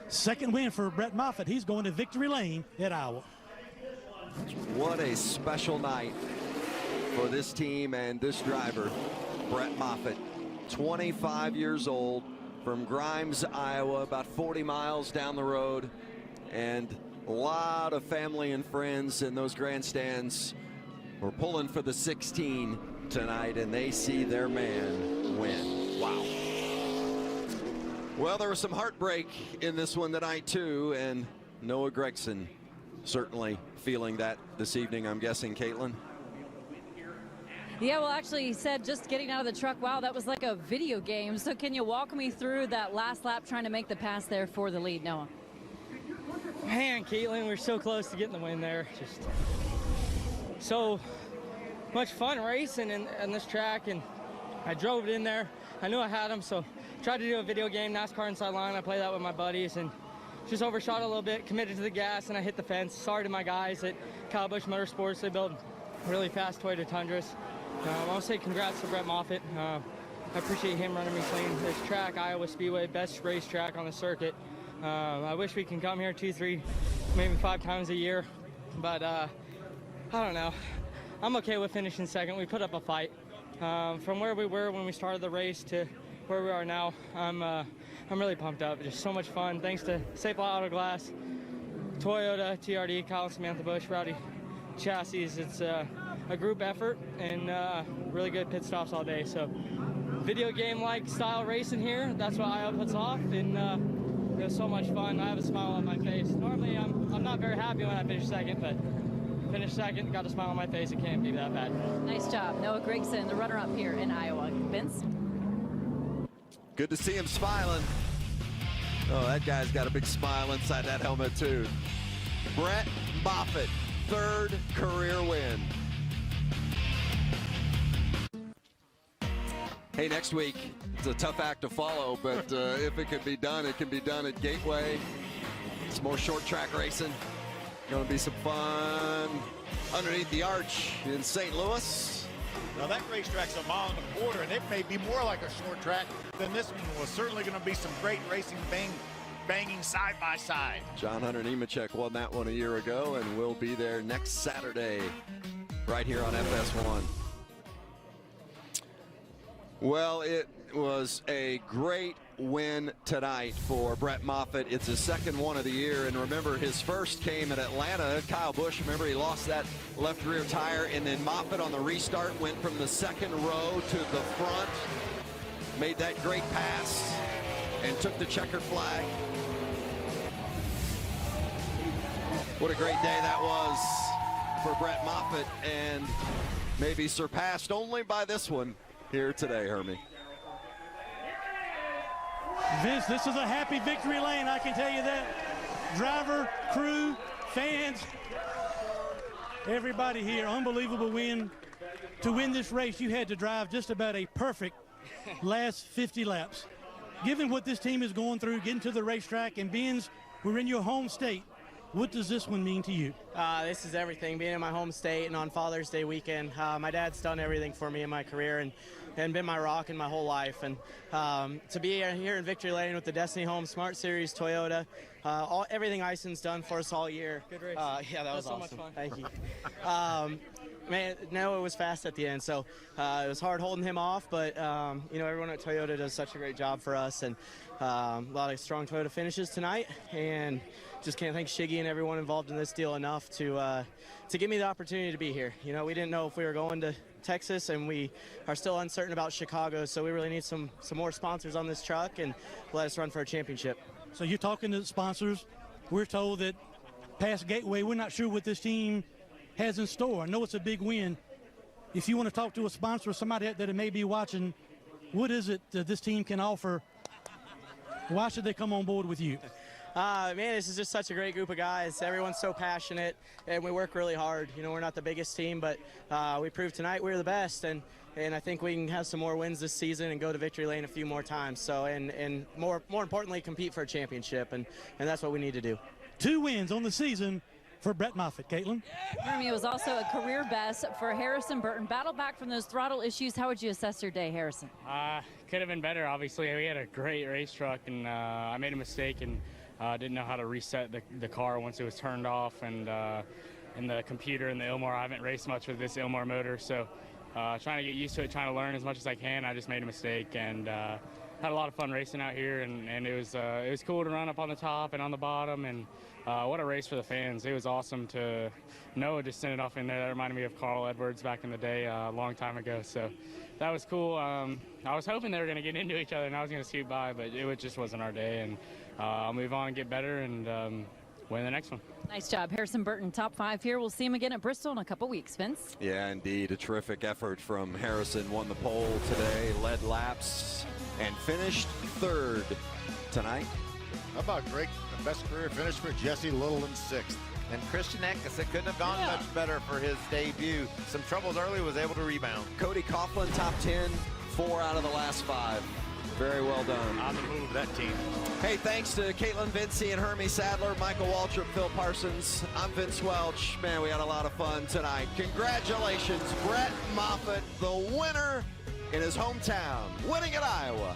[SPEAKER 12] Second win for Brett Moffitt. He's going to victory lane at Iowa.
[SPEAKER 2] What a special night for this team and this driver, Brett Moffitt. 25 years old, from Grimes, Iowa, about 40 miles down the road, and a lot of family and friends in those grandstands were pulling for the 16 tonight, and they see their man win. Wow. Well, there was some heartbreak in this one tonight too, and Noah Gragson certainly feeling that this evening, I'm guessing, Caitlin.
[SPEAKER 13] Yeah, well, actually, he said just getting out of the truck, wow, that was like a video game. So can you walk me through that last lap trying to make the pass there for the lead, Noah?
[SPEAKER 4] Man, Caitlin, we're so close to getting the win there. Just so much fun racing in this track, and I drove it in there. I knew I had him, so tried to do a video game, NASCAR inside line. I played that with my buddies, and just overshot a little bit, committed to the gas, and I hit the fence. Sorry to my guys at Kyle Busch Motorsports. They build really fast Toyota Tundras. I want to say congrats to Brett Moffitt. I appreciate him running me clean. This track, Iowa Speedway, best racetrack on the circuit. I wish we can come here 2, 3, maybe 5 times a year, but I don't know. I'm okay with finishing second. We put up a fight. From where we were when we started the race to where we are now, I'm really pumped up. Just so much fun. Thanks to Staple Auto Glass, Toyota, TRD, Kyle and Samantha Busch, Rowdy Chassis. It's a group effort, and really good pit stops all day. So video game-like style racing here, that's what Iowa puts off, and it was so much fun. I have a smile on my face. Normally I'm not very happy when I finish second, but finished second, got a smile on my face. It can't be that bad.
[SPEAKER 13] Nice job. Noah Gragson, the runner-up here in Iowa. Vince?
[SPEAKER 2] Good to see him smiling. Oh, that guy's got a big smile inside that helmet too. Brett Moffitt, 3rd career win. Hey, next week, it's a tough act to follow, but if it could be done, it can be done at Gateway. Some more short track racing. Going to be some fun underneath the arch in St. Louis.
[SPEAKER 8] Now that racetrack's a mile and a quarter, and it may be more like a short track than this one was. Certainly going to be some great racing, banging side by side.
[SPEAKER 2] John Hunter Nemechek won that one a year ago, and will be there next Saturday right here on FS1. Well, it was a great win tonight for Brett Moffitt. It's his second one of the year, and remember, his first came at Atlanta. Kyle Busch, remember, he lost that left rear tire, and then Moffitt on the restart went from the second row to the front, made that great pass, and took the checkered flag. What a great day that was for Brett Moffitt, and maybe surpassed only by this one here today, Hermie.
[SPEAKER 12] Vince, this is a happy victory lane, I can tell you that. Driver, crew, fans, everybody here, unbelievable win. To win this race, you had to drive just about a perfect last 50 laps. Given what this team is going through, getting to the racetrack, and being we're in your home state, What does this one mean to you?
[SPEAKER 21] This is everything, being in my home state and on Father's Day weekend. My dad's done everything for me in my career and been my rock in my whole life. And to be here in Victory Lane with the Destiny Home Smart Series Toyota, everything Ison's done for us all year. Good race. Yeah, that was awesome. So much fun. Thank you. Man, no, it was fast at the end, so it was hard holding him off, but you know, everyone at Toyota does such a great job for us, and a lot of strong Toyota finishes tonight, and just can't thank Shiggy and everyone involved in this deal enough to give me the opportunity to be here. You know, we didn't know if we were going to Texas, and we are still uncertain about Chicago, so we really need some more sponsors on this truck and let us run for a championship.
[SPEAKER 12] So you're talking to the sponsors. We're told that past Gateway, we're not sure what this team has in store. I know it's a big win. If you want to talk to a sponsor or somebody that may be watching, what is it that this team can offer? Why should they come on board with you?
[SPEAKER 21] Man, this is just such a great group of guys. Everyone's so passionate, and we work really hard. You know, we're not the biggest team, but we proved tonight we're the best, and I think we can have some more wins this season and go to Victory Lane a few more times. So, and more importantly, compete for a championship, and that's what we need to do.
[SPEAKER 12] 2 wins on the season for Brett Moffitt. Caitlin?
[SPEAKER 13] Hermie, it was also a career best for Harrison Burton. Battle back from those throttle issues. How would you assess your day, Harrison?
[SPEAKER 4] Could have been better, obviously. We had a great race truck, and I made a mistake and didn't know how to reset the car once it was turned off, and the computer and the Ilmor. I haven't raced much with this Ilmor motor, so trying to get used to it, trying to learn as much as I can. I just made a mistake, and had a lot of fun racing out here, and it was cool to run up on the top and on the bottom, and what a race for the fans. It was awesome to Noah just send it off in there. That reminded me of Carl Edwards back in the day, a long time ago, so that was cool. I was hoping they were going to get into each other and I was going to scoot by, but it just wasn't our day, and I'll move on and get better and win the next one.
[SPEAKER 13] Nice job, Harrison Burton, top 5 here. We'll see him again at Bristol in a couple weeks. Vince?
[SPEAKER 2] Yeah, indeed, a terrific effort from Harrison. Won the pole today, led laps, and finished 3rd tonight.
[SPEAKER 8] How about great, best career finish for Jesse Little in 6th.
[SPEAKER 10] And Christian Eckes, it couldn't have gone much better for his debut. Some troubles early, was able to rebound.
[SPEAKER 2] Cody Coughlin, top 10, 4 out of the last 5. Very well done.
[SPEAKER 8] On the move, that team.
[SPEAKER 2] Hey, thanks to Caitlin Vincey and Hermie Sadler, Michael Waltrip, Phil Parsons. I'm Vince Welch. Man, we had a lot of fun tonight. Congratulations, Brett Moffitt, the winner in his hometown, winning at Iowa.